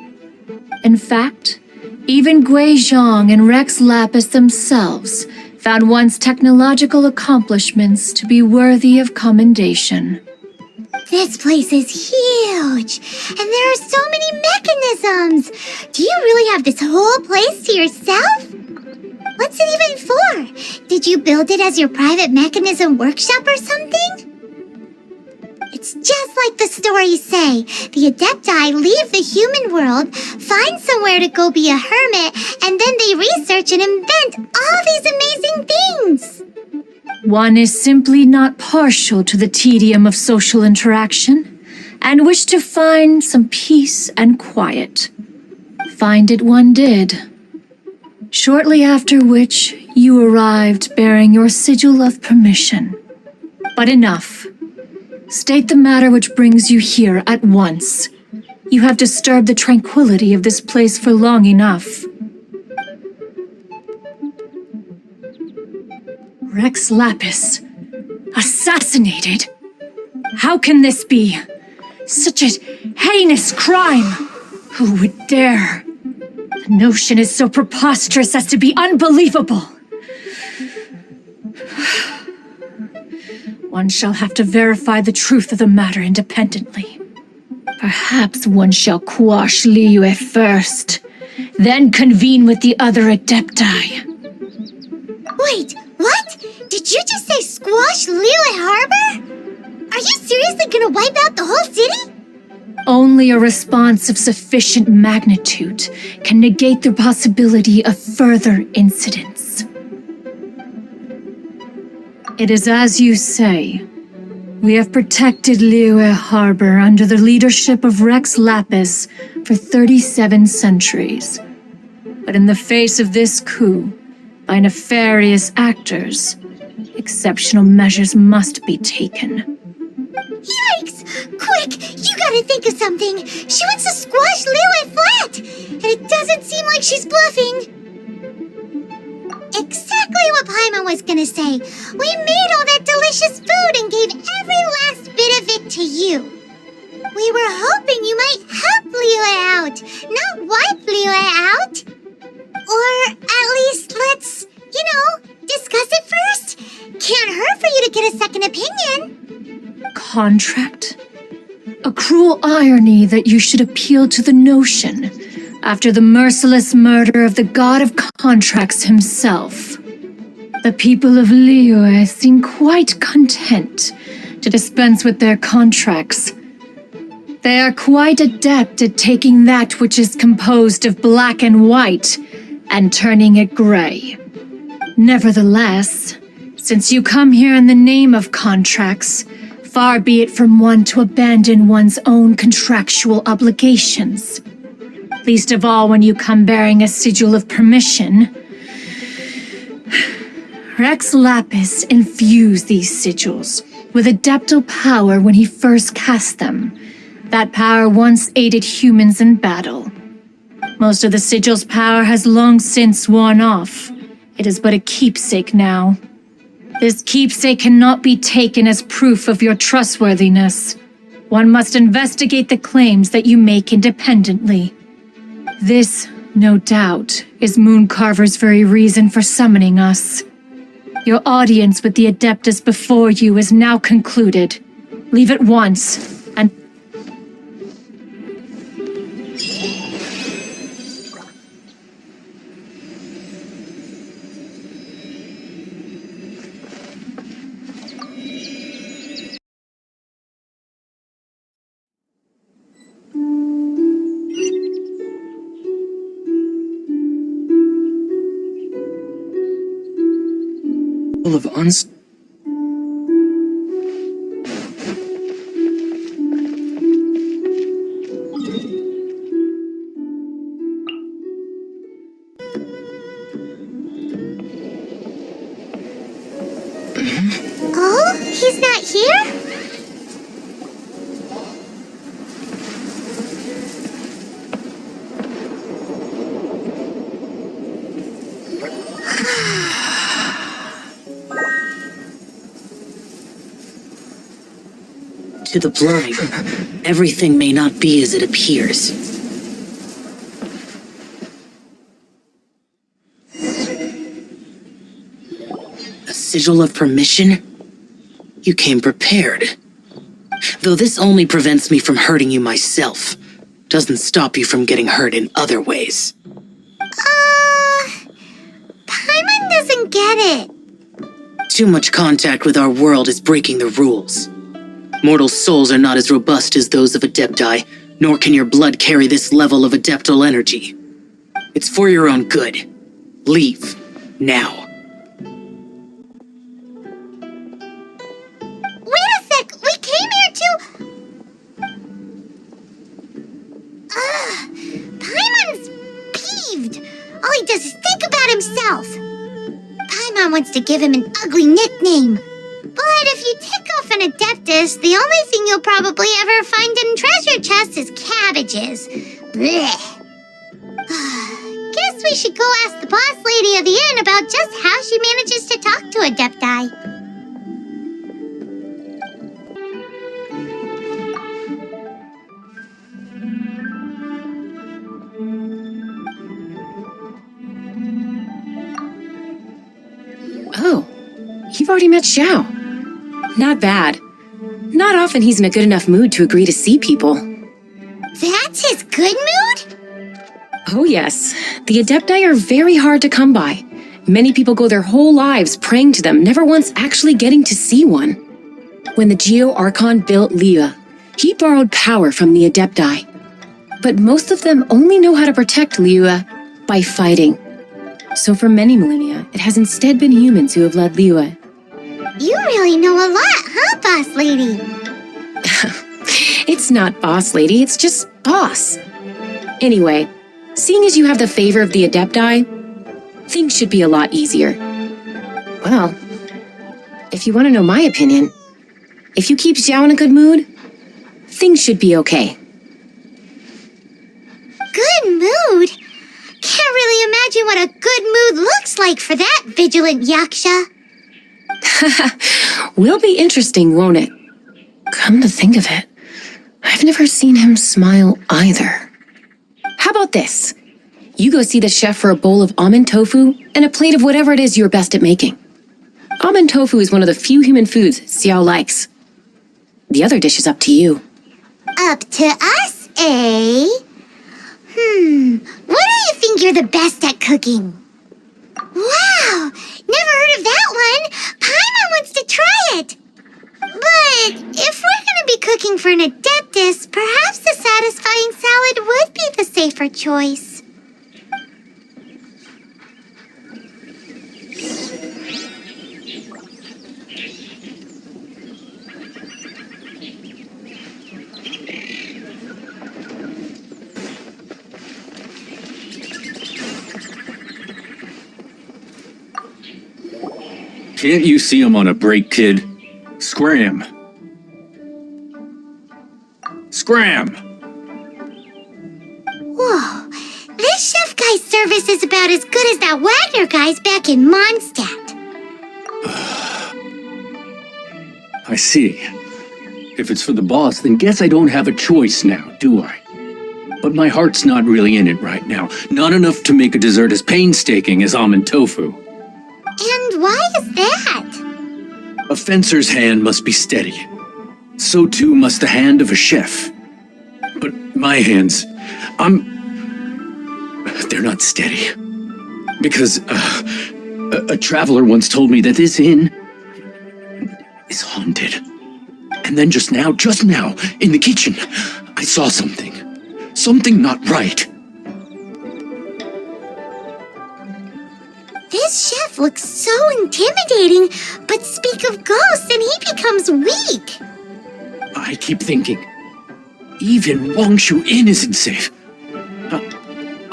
In fact, even Gui Zhang and Rex Lapis themselves found one's technological accomplishments to be worthy of commendation. This place is huge, and there are so many mechanisms. Do you really have this whole place to yourself? What's it even for? Did you build it as your private mechanism workshop or something? It's just like the stories say. The Adepti leave the human world, find somewhere to go be a hermit, and then they research and invent all these amazing things. One is simply not partial to the tedium of social interaction, and wished to find some peace and quiet. Find it one did. Shortly after which, you arrived bearing your sigil of permission. But enough. State the matter which brings you here at once. You have disturbed the tranquility of this place for long enough. Rex Lapis, assassinated? How can this be? Such a heinous crime! Who would dare? The notion is so preposterous as to be unbelievable. One shall have to verify the truth of the matter independently. Perhaps one shall quash Liyue first, then convene with the other Adepti. Wait, what? Did you just say squash Liyue Harbor? Are you seriously gonna wipe out the whole city? Only a response of sufficient magnitude can negate the possibility of further incidents. It is as you say. We have protected Liyue Harbor under the leadership of Rex Lapis for 37 centuries. But in the face of this coup, by nefarious actors, exceptional measures must be taken. Yikes! Quick, you gotta think of something. She wants to squash Liyue flat, and it doesn't seem like she's bluffing. Exactly what Paimon was gonna say. We made all that delicious food and gave every last bit of it to you. We were hoping you might help Liyue out, not wipe Liyue out. Or at least let's, discuss it first. Can't hurt for you to get a second opinion. Contract? A cruel irony that you should appeal to the notion after the merciless murder of the god of contracts himself. The people of Liyue seem quite content to dispense with their contracts. They are quite adept at taking that which is composed of black and white and turning it gray. Nevertheless, since you come here in the name of contracts, far be it from one to abandon one's own contractual obligations. Least of all when you come bearing a sigil of permission. Rex Lapis infused these sigils with adeptal power when he first cast them. That power once aided humans in battle. Most of the sigil's power has long since worn off. It is but a keepsake now. This keepsake cannot be taken as proof of your trustworthiness. One must investigate the claims that you make independently. This, no doubt, is Mooncarver's very reason for summoning us. Your audience with the Adeptus before you is now concluded. Leave at once, and... Full of Oh, he's not here? To the blind, everything may not be as it appears. A sigil of permission? You came prepared. Though this only prevents me from hurting you myself, doesn't stop you from getting hurt in other ways. Paimon doesn't get it. Too much contact with our world is breaking the rules. Mortal souls are not as robust as those of Adepti, nor can your blood carry this level of adeptal energy. It's for your own good. Leave. Now. Wait a sec, we came here to... Paimon's peeved. All he does is think about himself. Paimon wants to give him an ugly nickname. But if you tick off an Adeptus, the only thing you'll probably ever find in treasure chests is cabbages. Blech. Guess we should go ask the boss lady of the inn about just how she manages to talk to Adepti. Oh, you've already met Xiao. Not bad. Not often he's in a good enough mood to agree to see people. That's his good mood? Oh yes, the Adepti are very hard to come by. Many people go their whole lives praying to them, never once actually getting to see one. When the Geo Archon built Liyue, he borrowed power from the Adepti. But most of them only know how to protect Liyue by fighting. So for many millennia, it has instead been humans who have led Liyue. You really know a lot, huh, boss lady? It's not boss lady, it's just boss. Anyway, seeing as you have the favor of the Adepti, things should be a lot easier. Well, if you want to know my opinion, if you keep Xiao in a good mood, things should be okay. Good mood? Can't really imagine what a good mood looks like for that vigilant Yaksha. Will be interesting, won't it? Come to think of it, I've never seen him smile either. How about this? You go see the chef for a bowl of almond tofu and a plate of whatever it is you're best at making. Almond tofu is one of the few human foods Xiao likes. The other dish is up to you. Up to us, eh? What do you think you're the best at cooking? Wow! Never heard of that one! Paimon wants to try it! But if we're gonna be cooking for an Adeptus, perhaps the satisfying salad would be the safer choice. Can't you see I'm on a break, kid? Scram! Scram! Whoa, this chef guy's service is about as good as that Wagner guy's back in Mondstadt. I see. If it's for the boss, then guess I don't have a choice now, do I? But my heart's not really in it right now. Not enough to make a dessert as painstaking as almond tofu. And why is that? A fencer's hand must be steady. So too must the hand of a chef. But my hands, they're not steady. Because a traveler once told me that this inn is haunted. And then just now, in the kitchen, I saw something. Something not right. This chef looks so intimidating, but speak of ghosts and he becomes weak. I keep thinking, even Wangshu Inn isn't safe.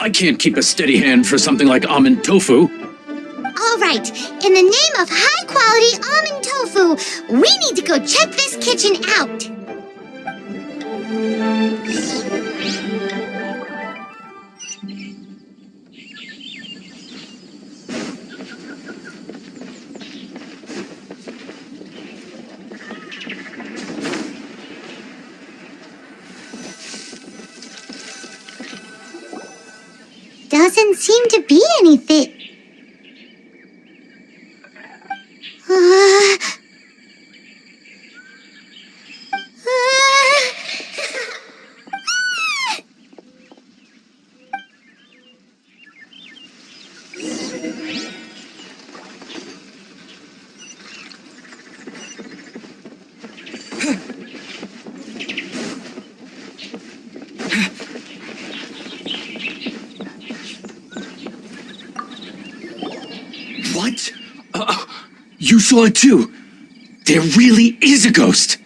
I can't keep a steady hand for something like almond tofu. All right, in the name of high-quality almond tofu, we need to go check this kitchen out. Doesn't seem to be anything. What? You saw it too? There really is a ghost!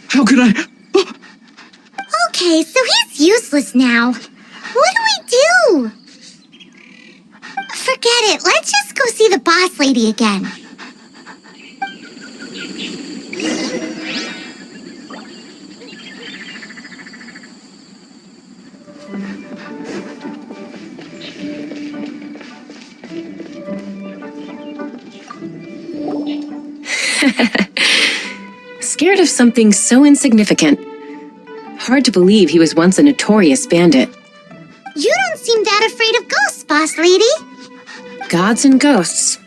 How could I? Okay, so he's useless now. What do we do? Forget it. Let's just go see the boss lady again. Scared of something so insignificant. Hard to believe he was once a notorious bandit. You don't seem that afraid of ghosts, boss lady. Gods and ghosts.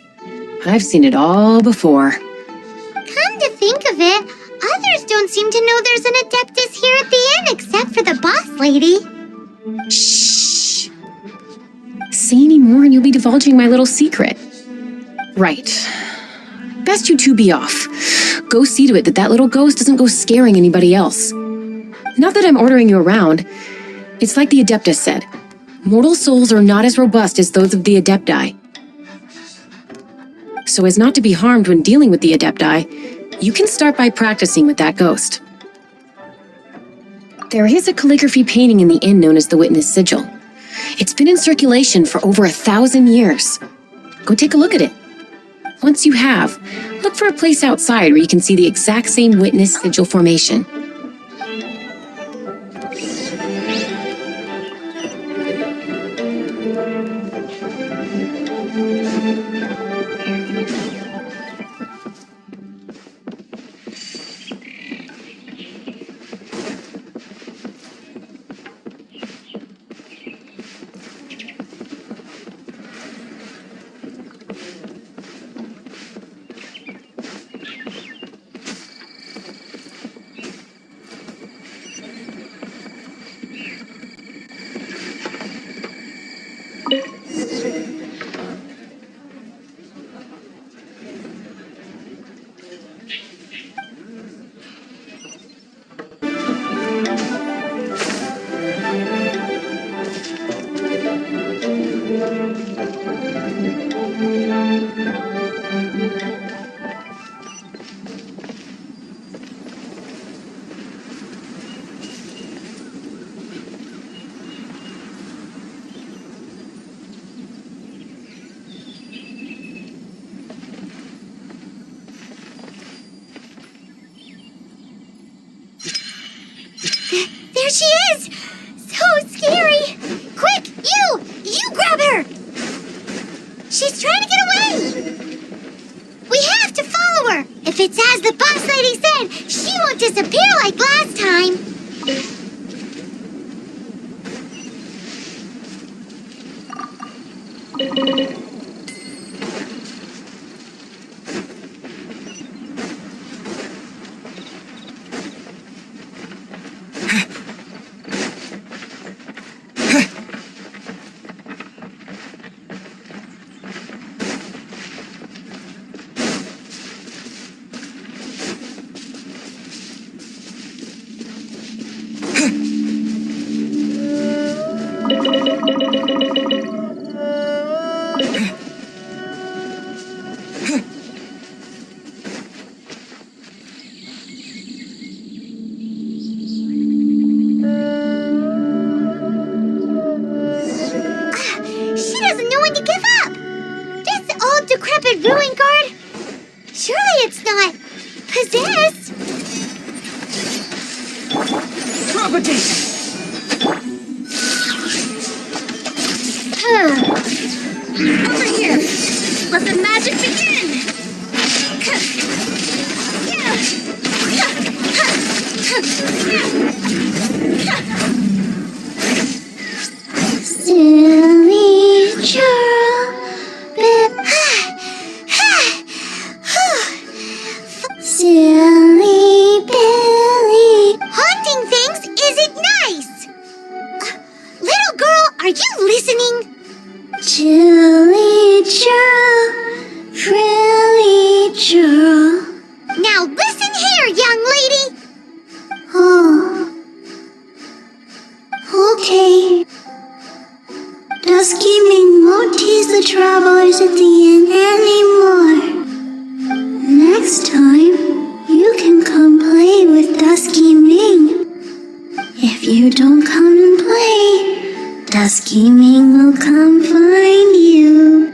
I've seen it all before. Come to think of it, others don't seem to know there's an Adeptus here at the inn except for the boss lady. Shh. Say any more and you'll be divulging my little secret. Right. Best you two be off. Go see to it that little ghost doesn't go scaring anybody else. Not that I'm ordering you around. It's like the Adeptus said. Mortal souls are not as robust as those of the Adepti. So as not to be harmed when dealing with the Adepti, you can start by practicing with that ghost. There is a calligraphy painting in the inn known as the Witness Sigil. It's been in circulation for over 1,000 years. Go take a look at it. Once you have, look for a place outside where you can see the exact same Witness Sigil formation. There she is! So scary! Quick, you grab her! She's trying to get away! We have to follow sure. If it's as the boss lady said, she won't disappear like last time. She doesn't know when to give up. This old decrepit ruin guard? Surely it's not possessed. Propagate! Over here! Let the magic begin! Silly churl. Silly Billy. Haunting things isn't nice. Little girl, are you listening? Chilly churl, frilly churl. Now listen here, young lady. Oh. Okay. Dusky Ming won't tease the travelers at the inn anymore. Next time, you can come play with Dusky Ming. If you don't come and play, Dusky Ming will come find you.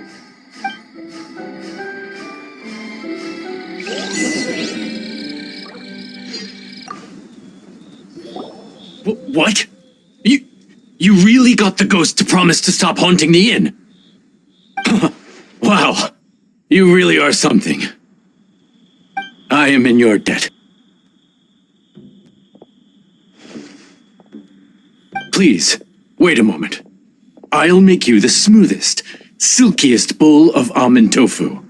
What? You really got the ghost to promise to stop haunting the inn? Wow, you really are something. I am in your debt. Please, wait a moment. I'll make you the smoothest, silkiest bowl of almond tofu.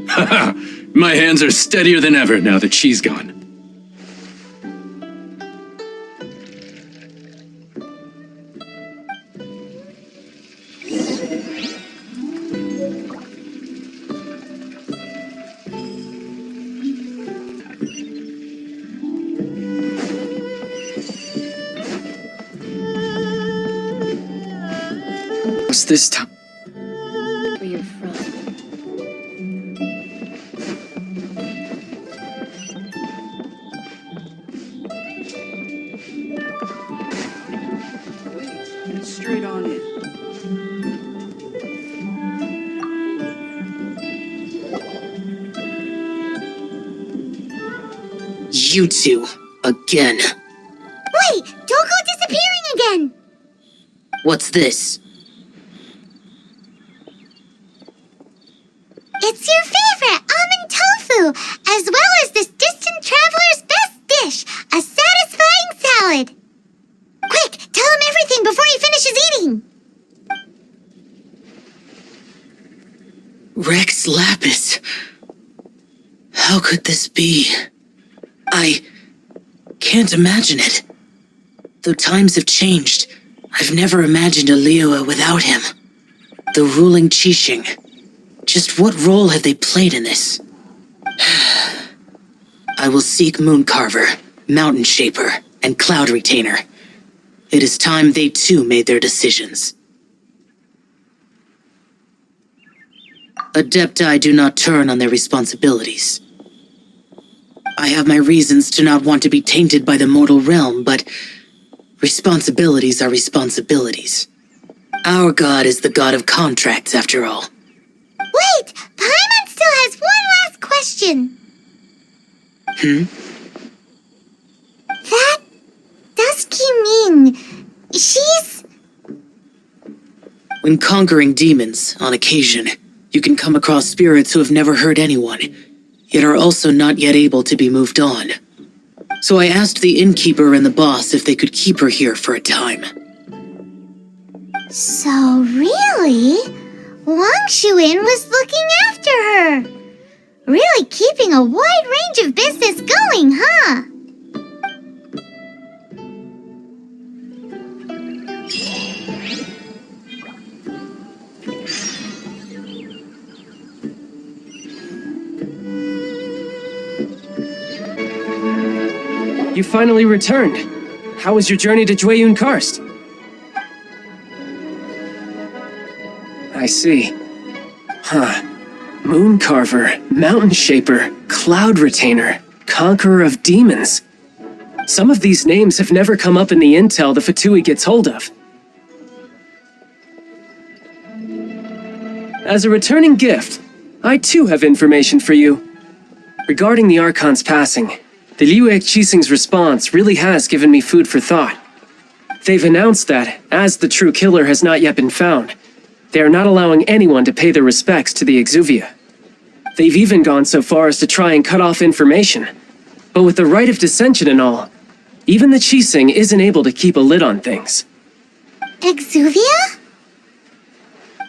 Haha, my hands are steadier than ever now that she's gone. What's this time? Where you're from. Straight on in. You two, again. Wait, don't go disappearing again. What's this? It's your favorite almond tofu, as well as this distant traveler's best dish, a satisfying salad. Quick, tell him everything before he finishes eating. Rex Lapis. How could this be? I can't imagine it. Though times have changed, I've never imagined a Liyue without him. The ruling Qixing. Just what role have they played in this? I will seek Mooncarver, Mountain Shaper, and Cloud Retainer. It is time they too made their decisions. Adepti do not turn on their responsibilities. I have my reasons to not want to be tainted by the mortal realm, but responsibilities are responsibilities. Our god is the god of contracts, after all. Wait, Paimon still has one last question. That Dusky Ming, she's... When conquering demons, on occasion, you can come across spirits who have never hurt anyone, yet are also not yet able to be moved on. So I asked the innkeeper and the boss if they could keep her here for a time. So really, Wang Shuin was looking after her. Really keeping a wide range of business going, huh? You finally returned. How was your journey to Jueyun Karst? I see. Huh. Moon Carver, Mountain Shaper, Cloud Retainer, Conqueror of Demons. Some of these names have never come up in the intel the Fatui gets hold of. As a returning gift, I too have information for you. Regarding the Archon's passing, the Liu Qixing's response really has given me food for thought. They've announced that, as the true killer has not yet been found, they are not allowing anyone to pay their respects to the Exuvia. They've even gone so far as to try and cut off information. But with the right of dissension and all, even the Qixing isn't able to keep a lid on things. Exuvia?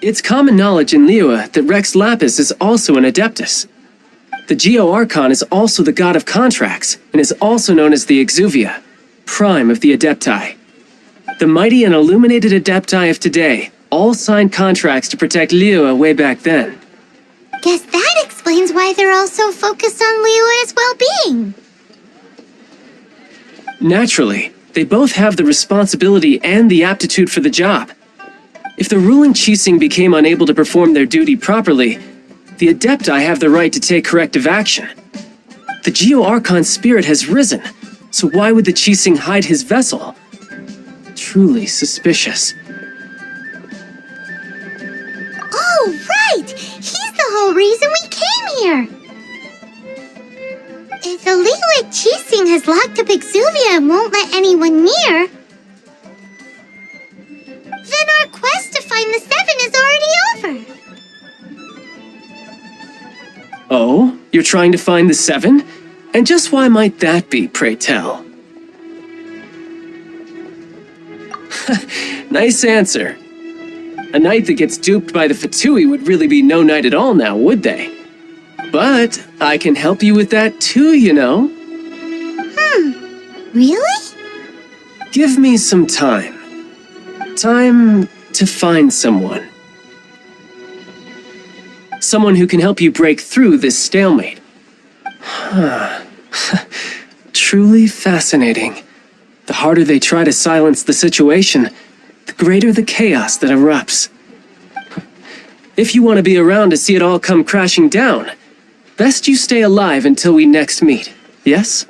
It's common knowledge in Liyue that Rex Lapis is also an Adeptus. The Geo-Archon is also the god of contracts, and is also known as the Exuvia, prime of the Adepti. The mighty and illuminated Adepti of today all signed contracts to protect Liyue way back then. Guess that explains why they're all so focused on Liyue's well-being. Naturally, they both have the responsibility and the aptitude for the job. If the ruling Qixing became unable to perform their duty properly, the Adepti have the right to take corrective action. The Geo-Archon's spirit has risen, so why would the Qixing hide his vessel? Truly suspicious. Oh, right! He's the whole reason we came here! If the Liyue Qixing has locked up Exuvia and won't let anyone near, then our quest to find the Seven is already over. Oh? You're trying to find the Seven? And just why might that be, pray tell? Nice answer. A knight that gets duped by the Fatui would really be no knight at all now, would they? But I can help you with that too, you know. Really? Give me some time. Time to find someone. Someone who can help you break through this stalemate. Truly fascinating. The harder they try to silence the situation, the greater the chaos that erupts. If you want to be around to see it all come crashing down, best you stay alive until we next meet, yes?